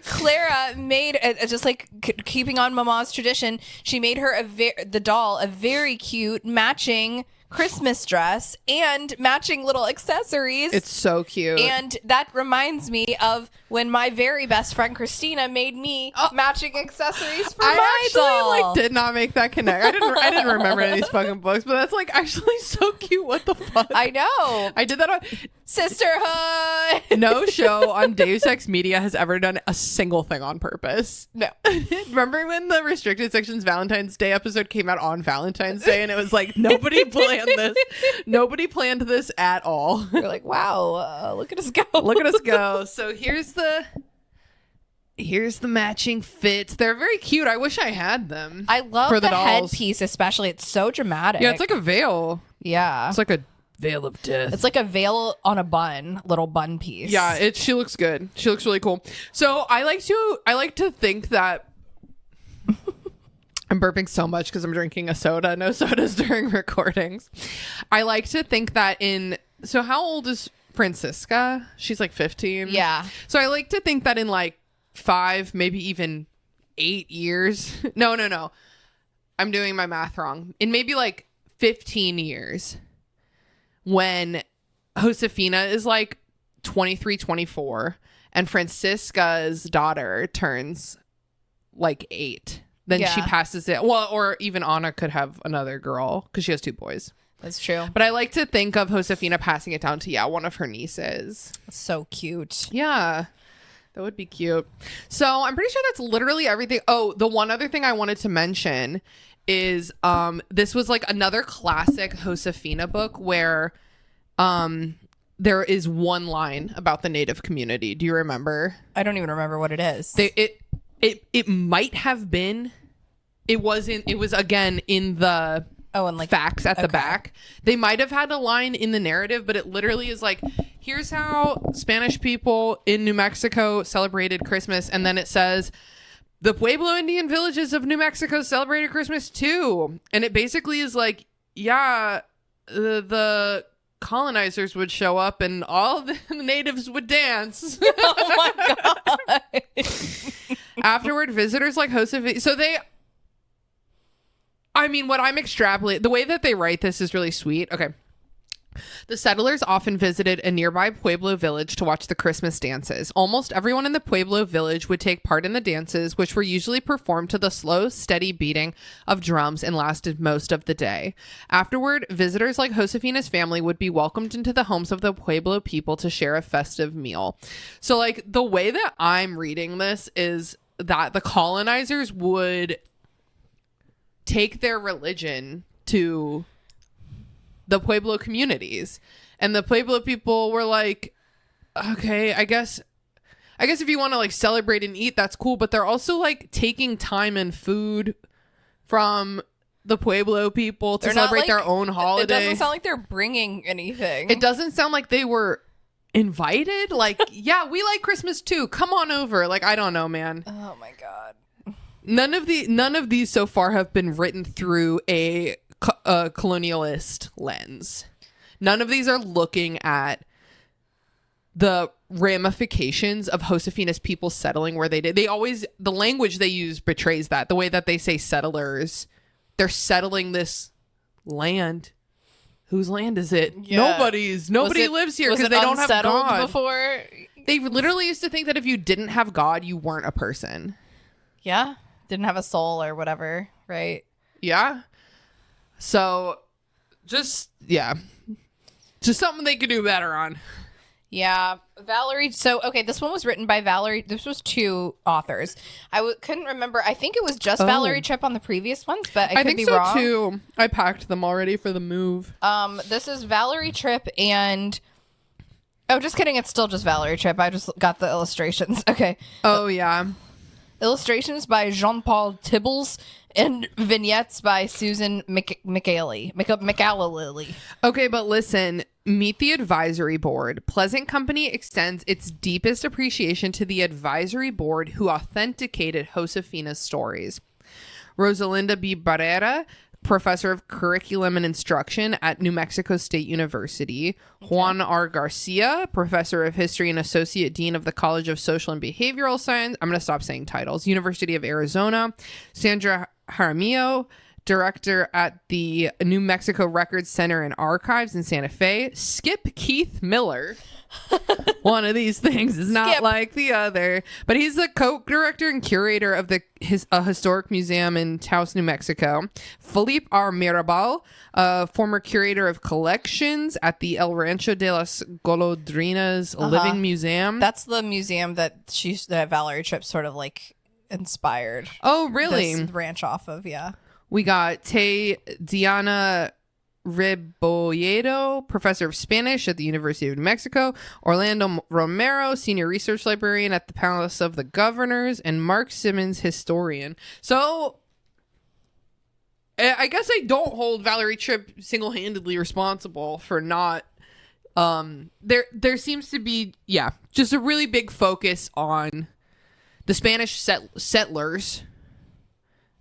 Clara made just like keeping on Mama's tradition, she made her the doll a very cute matching Christmas dress and matching little accessories. It's so cute. And that reminds me of when my very best friend Christina made me matching accessories for my doll. I actually did not make that connect. I didn't remember any of these fucking books, but that's like actually so cute. What the fuck? I know. I did that on Sisterhood. No show on Deus Ex Media has ever done a single thing on purpose. No. Remember when the Restricted Sections Valentine's Day episode came out on Valentine's Day, and it was like, nobody planned this. Nobody planned this at all. You're like, wow, look at us go. Look at us go. So here's the matching fits. They're very cute. I wish I had them. I love for the dolls. Headpiece, especially. It's so dramatic. Yeah, it's like a veil. Yeah. It's like a veil of death. It's like a veil on a little bun piece. Yeah, she looks good. She looks really cool. So I like to think that I'm burping so much because I'm drinking a soda. No sodas during recordings. I like to think that so how old is Francisca? She's like 15. Yeah. So I like to think that in like 5, maybe even 8 years. No. I'm doing my math wrong. In maybe like 15 years, when Josefina is like 23, 24, and Francisca's daughter turns like 8. Then she passes it. Well, or even Anna could have another girl because she has 2 boys. That's true. But I like to think of Josefina passing it down to, one of her nieces. That's so cute. Yeah, that would be cute. So I'm pretty sure that's literally everything. Oh, the one other thing I wanted to mention is this was like another classic Josefina book where there is one line about the Native community. Do you remember? I don't even remember what it is. It might have been. It was again in the and like facts at the back. They might have had a line in the narrative, but it literally is like, here's how Spanish people in New Mexico celebrated Christmas, and then it says the Pueblo Indian villages of New Mexico celebrated Christmas too. And it basically is like, the colonizers would show up and all the natives would dance. Oh my god. Afterward, visitors like Josefina. So what I'm extrapolating, the way that they write this is really sweet. Okay. The settlers often visited a nearby Pueblo village to watch the Christmas dances. Almost everyone in the Pueblo village would take part in the dances, which were usually performed to the slow, steady beating of drums and lasted most of the day. Afterward, visitors like Josefina's family would be welcomed into the homes of the Pueblo people to share a festive meal. So, like, the way that I'm reading this is that the colonizers would take their religion to the Pueblo communities, and the Pueblo people were like, okay, I guess if you want to like celebrate and eat, that's cool, but they're also like taking time and food from the Pueblo people to celebrate their own holiday. It doesn't sound like they're bringing anything. It doesn't sound like they were invited. Like, yeah, we like Christmas too, come on over. Like, I don't know, man. Oh my god. None of these so far have been written through a colonialist lens. None of these are looking at the ramifications of Josefina's people settling where they did. The language they use betrays that. The way that they say settlers, they're settling this land. Whose land is it? Yeah. Nobody lives here because they don't have God. Before? They literally used to think that if you didn't have God, you weren't a person. Yeah. Didn't have a soul or whatever, right? Yeah. So, just something they could do better on. Yeah. Valerie. So, okay, this one was written by Valerie. This was 2 authors. I couldn't remember. I think it was just Valerie Tripp on the previous ones, but I could be wrong. Too. I packed them already for the move. This is Valerie Tripp and... Oh, just kidding. It's still just Valerie Tripp. I just got the illustrations. Okay. Oh, yeah. Illustrations by Jean-Paul Tibbles and vignettes by Susan McAley. Okay, but listen, meet the advisory board. Pleasant Company extends its deepest appreciation to the advisory board who authenticated Josefina's stories. Rosalinda B. Barrera, professor of curriculum and instruction at New Mexico State University. Okay. Juan R. Garcia, professor of history and associate dean of the College of Social and Behavioral Science. I'm going to stop saying titles. University of Arizona. Sandra Jaramillo, director at the New Mexico Records Center and Archives in Santa Fe. Skip Keith Miller. One of these things is not like the other, but he's the co-director and curator of his historic museum in Taos, New Mexico. Felipe R. Mirabal, former curator of collections at the El Rancho de las Golondrinas Living Museum. That's the museum that Valerie Tripp sort of like inspired. Oh, really? This ranch off of, yeah. We got Diana Rebolledo, professor of Spanish at the University of New Mexico. Orlando Romero, senior research librarian at the Palace of the Governors. And Mark Simmons, historian. So I guess I don't hold Valerie Tripp single-handedly responsible for not... There seems to be, just a really big focus on the Spanish settlers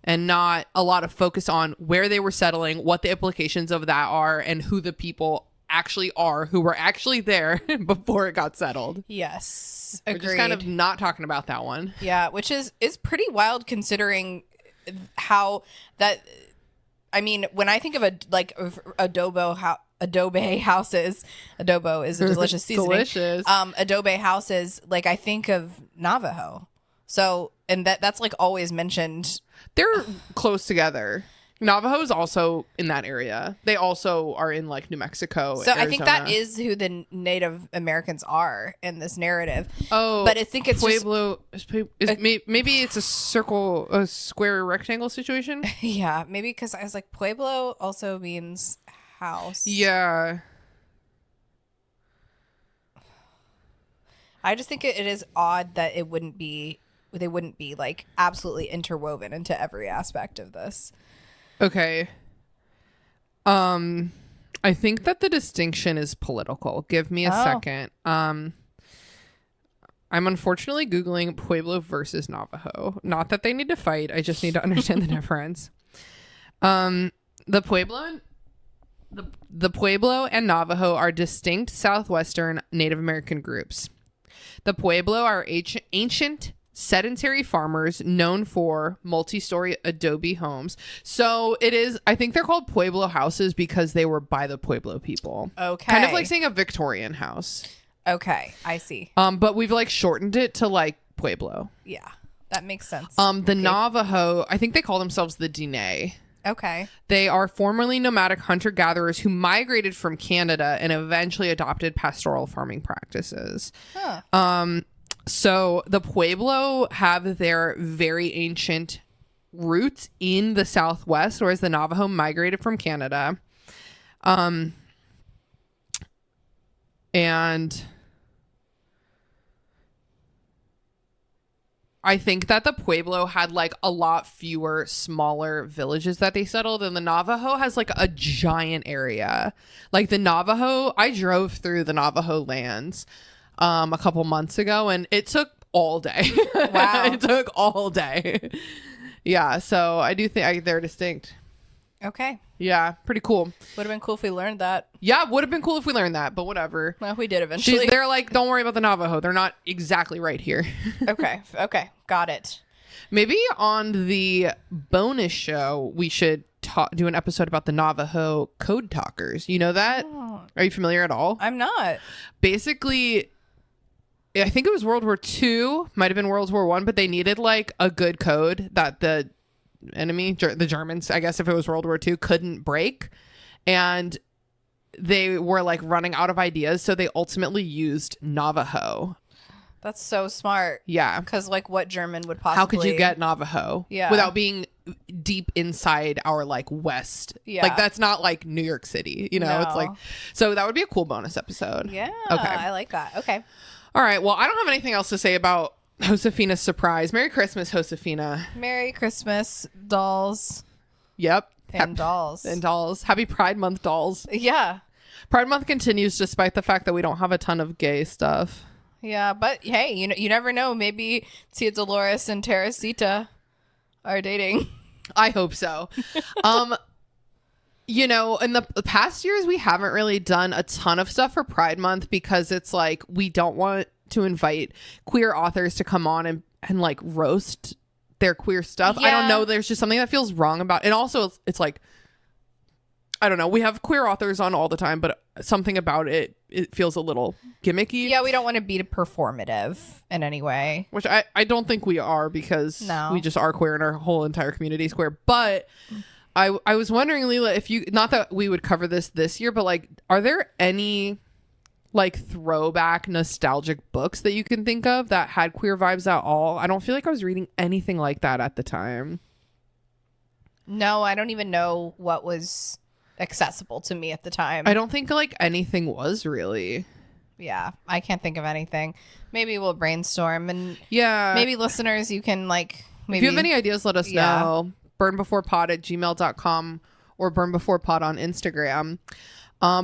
and not a lot of focus on where they were settling, what the implications of that are, and who the people actually are who were actually there before it got settled. Yes. Agreed. We're just kind of not talking about that one. Yeah, which is pretty wild considering how that... I mean, when I think of adobo, adobe houses. Adobo is a delicious seasoning. Delicious. Adobe houses, like I think of Navajo. So, and that's like always mentioned. They're close together. Navajo is also in that area. They also are in like New Mexico. So Arizona. I think that is who the Native Americans are in this narrative. Oh, but I think it's Pueblo. Maybe it's a square rectangle situation. Yeah, maybe because I was like, Pueblo also means house. Yeah. I just think it is odd that they wouldn't be like absolutely interwoven into every aspect of this. Okay. I think that the distinction is political. Give me a second. I'm unfortunately Googling Pueblo versus Navajo. Not that they need to fight. I just need to understand the difference. The Pueblo and Navajo are distinct southwestern Native American groups. The Pueblo are ancient sedentary farmers known for multi-story adobe homes. So it is, I think they're called Pueblo houses because they were by the Pueblo people. Okay. Kind of like saying a Victorian house. Okay, I see. But we've like shortened it to like Pueblo. Yeah, that makes sense. The Navajo, I think they call themselves the Diné. Okay. They are formerly nomadic hunter-gatherers who migrated from Canada and eventually adopted pastoral farming practices. Huh. So the Pueblo have their very ancient roots in the Southwest, whereas the Navajo migrated from Canada. And I think that the Pueblo had like a lot fewer smaller villages that they settled, and the Navajo has like a giant area. Like the Navajo, I drove through the Navajo lands a couple months ago, and it took all day. Wow. It took all day. Yeah, so I do think they're distinct. Okay. Yeah, pretty cool. Would have been cool if we learned that. Yeah, would have been cool if we learned that, but whatever. Well, we did eventually. They're like, don't worry about the Navajo. They're not exactly right here. Okay. Got it. Maybe on the bonus show, we should do an episode about the Navajo code talkers. You know that? Oh. Are you familiar at all? I'm not. Basically, I think it was World War II, might have been World War I, but they needed like a good code that the enemy, the Germans, I guess if it was World War II, couldn't break. And they were like running out of ideas, so they ultimately used Navajo. That's so smart. Yeah. Because like what German would possibly... How could you get Navajo without being deep inside our like West? Yeah. Like that's not like New York City, you know? No. It's like, so that would be a cool bonus episode. Yeah. Okay. I like that. Okay. All right. Well, I don't have anything else to say about Josefina's surprise. Merry Christmas, Josefina. Merry Christmas, dolls. Yep. And dolls. And dolls. Happy Pride Month, dolls. Yeah. Pride Month continues despite the fact that we don't have a ton of gay stuff. Yeah, but hey, you never know. Maybe Tia Dolores and Teresita are dating. I hope so. You know, in the past years, we haven't really done a ton of stuff for Pride Month because it's like we don't want to invite queer authors to come on and like roast their queer stuff. Yeah. I don't know. There's just something that feels wrong about it. And also, it's like, I don't know. We have queer authors on all the time, but something about it feels a little gimmicky. Yeah, we don't want to be performative in any way. Which I don't think we are because we just are queer and our whole entire community is queer. But I was wondering, Leela, if you, not that we would cover this year, but like, are there any like throwback nostalgic books that you can think of that had queer vibes at all? I don't feel like I was reading anything like that at the time. No, I don't even know what was accessible to me at the time. I don't think like anything was really. Yeah, I can't think of anything. Maybe we'll brainstorm, and maybe listeners, you can like maybe if you have any ideas, let us know. burnbeforepod@gmail.com or burnbeforepod on Instagram.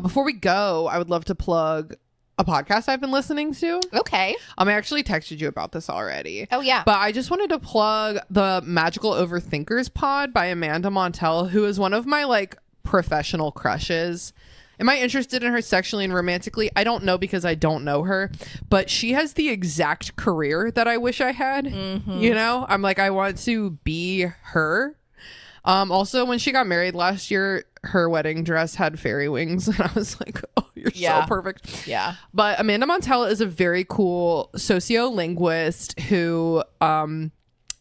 Before we go, I would love to plug a podcast I've been listening to. Okay. I actually texted you about this already. Oh yeah. But I just wanted to plug the Magical Overthinkers pod by Amanda Montell, who is one of my like professional crushes. Am I interested in her sexually and romantically? I don't know because I don't know her, but she has the exact career that I wish I had. Mm-hmm. You know, I'm like, I want to be her. Also, when she got married last year, her wedding dress had fairy wings, and I was like, oh, you're so perfect. Yeah. But Amanda Montell is a very cool sociolinguist who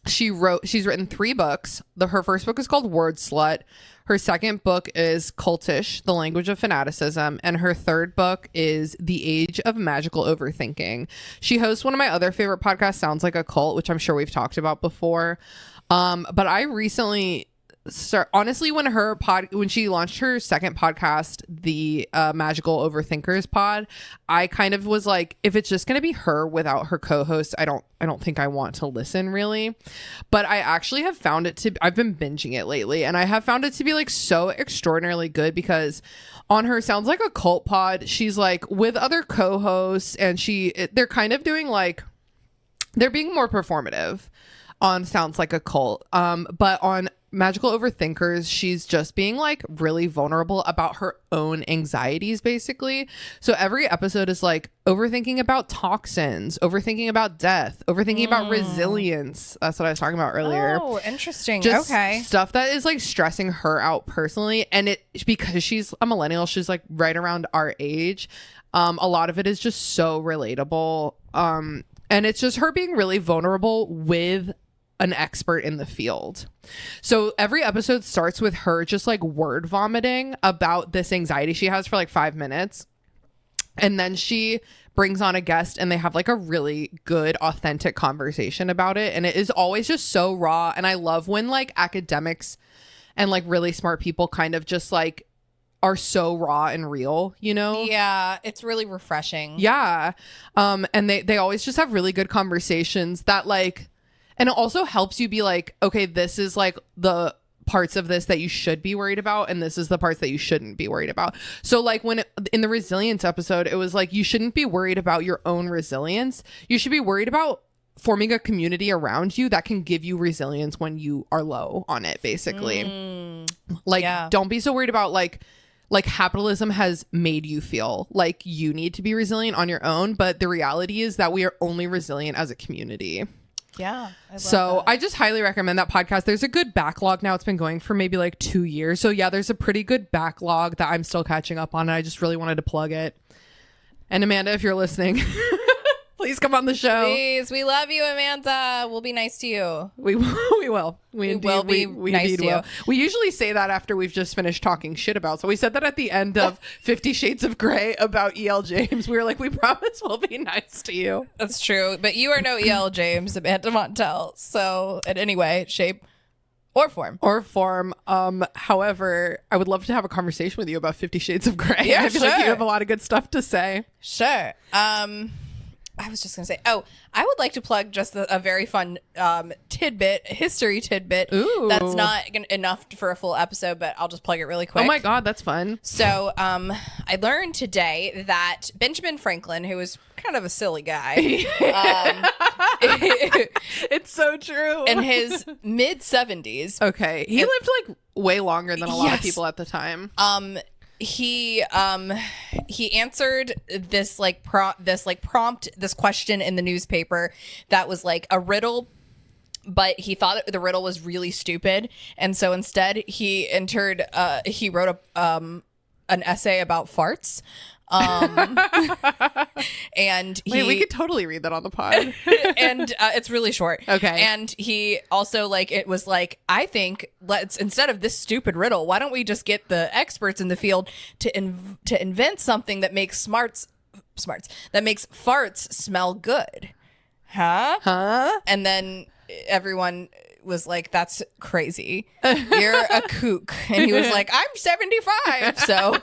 she's written 3 books. Her first book is called Word Slut. Her second book is Cultish, The Language of Fanaticism. And her third book is The Age of Magical Overthinking. She hosts one of my other favorite podcasts, Sounds Like a Cult, which I'm sure we've talked about before. But I recently honestly, when she launched her second podcast, the Magical Overthinkers pod, I kind of was like, if it's just going to be her without her co-host, I don't think I want to listen really. But I actually have found I've been binging it lately, and I have found it to be like so extraordinarily good, because on her Sounds Like a Cult pod, she's like with other co-hosts, and they're kind of doing like, they're being more performative on Sounds Like a Cult. But on Magical Overthinkers, she's just being like really vulnerable about her own anxieties, basically. So every episode is like overthinking about toxins, overthinking about death, overthinking about resilience. That's what I was talking about earlier. Oh, interesting. Just okay. stuff that is like stressing her out personally. And because she's a millennial, she's like right around our age. A lot of it is just so relatable. And it's just her being really vulnerable with an expert in the field. So every episode starts with her just like word vomiting about this anxiety she has for like 5 minutes. And then she brings on a guest, and they have like a really good, authentic conversation about it. And it is always just so raw. And I love when like academics and like really smart people kind of just like are so raw and real, you know? Yeah, it's really refreshing. Yeah. And they always just have really good conversations that like, and it also helps you be like, okay, this is like the parts of this that you should be worried about, and this is the parts that you shouldn't be worried about. So like in the resilience episode, it was like, you shouldn't be worried about your own resilience. You should be worried about forming a community around you that can give you resilience when you are low on it, basically. Don't be so worried about like capitalism has made you feel like you need to be resilient on your own, but the reality is that we are only resilient as a community. Yeah. I just highly recommend that podcast. There's a good backlog now. It's been going for maybe like 2 years. So yeah, there's a pretty good backlog that I'm still catching up on. And I just really wanted to plug it. And Amanda, if you're listening, please come on the show. Please. We love you, Amanda. We'll be nice to you. We will. We will be nice to you. We usually say that after we've just finished talking shit about. So we said that at the end of 50 Shades of Grey about E.L. James. We were like, we promise we'll be nice to you. That's true. But you are no E.L. James, Amanda Montell. So in any way, shape, or form. However, I would love to have a conversation with you about 50 Shades of Grey. Yeah, I feel like you have a lot of good stuff to say. Sure. I was just going to say, I would like to plug just a very fun history tidbit. Ooh. That's not enough for a full episode, but I'll just plug it really quick. Oh my God, that's fun. So I learned today that Benjamin Franklin, who was kind of a silly guy. It's so true. In his mid-70s. Okay. He lived like way longer than a lot of people at the time. He answered this question in the newspaper that was like a riddle, but he thought the riddle was really stupid, and so instead he wrote an essay about farts. And we could totally read that on the pod. And it's really short. Okay. And he also it was like, I think instead of this stupid riddle, why don't we just get the experts in the field to invent something that makes that makes farts smell good. Huh? And then everyone was like, that's crazy. You're a kook. And he was like, I'm 75. So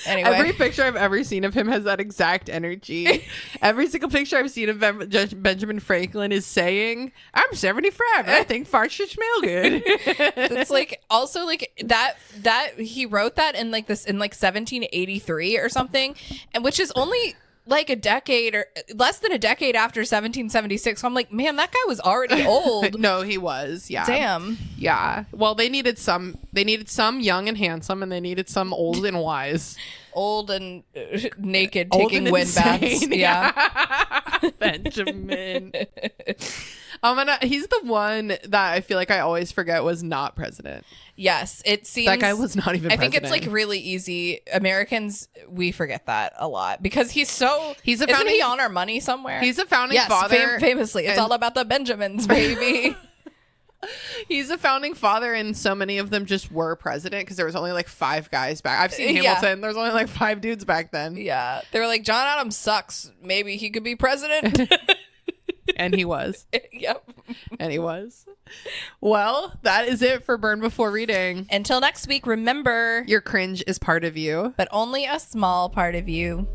anyway. Every picture I've ever seen of him has that exact energy. Every single picture I've seen of Benjamin Franklin is saying, I'm 75 and I think farts should smell good. It's like also like that he wrote that in like 1783 or something, and which is only like a decade or less than a decade after 1776. So I'm like, man, that guy was already old. No, he was. Yeah. Damn. Yeah. Well, they needed some young and handsome, and they needed some old and wise. Old and naked, old taking and wind baths. Yeah. Benjamin. He's the one that I feel like I always forget was not president. Yes, it seems That guy was not even I president. think it's like really easy. Americans, we forget that a lot because he's a Isn't founding, he on our money somewhere? He's a founding father. Famously. It's all about the Benjamins, baby. He's a founding father, and so many of them just were president because there was only like 5 guys back. I've seen Hamilton. There's only like 5 dudes back then. Yeah. They were like, John Adams sucks. Maybe he could be president. And he was. Yep. And he was. Well, that is it for Burn Before Reading. Until next week, remember, your cringe is part of you, but only a small part of you.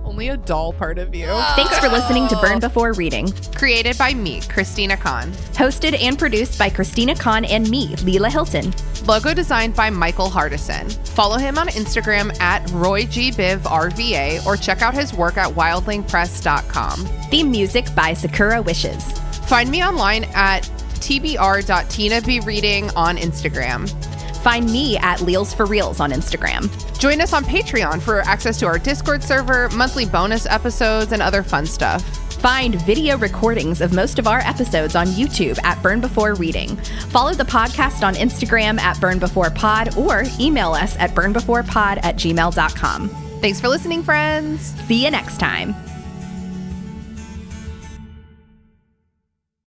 Only a dull part of you. Thanks for listening to Burn Before Reading. Created by me, Christina Kahn. Hosted and produced by Christina Kahn and me, Leela Hilton. Logo designed by Michael Hardison. Follow him on Instagram at RoyGBivRVA or check out his work at wildlingpress.com. Theme music by Sakura Wishes. Find me online at tbr.tinabereading on Instagram. Find me at Leels for Reels on Instagram. Join us on Patreon for access to our Discord server, monthly bonus episodes, and other fun stuff. Find video recordings of most of our episodes on YouTube at Burn Before Reading. Follow the podcast on Instagram at Burn Before Pod or email us at burnbeforepod@gmail.com. Thanks for listening, friends. See you next time.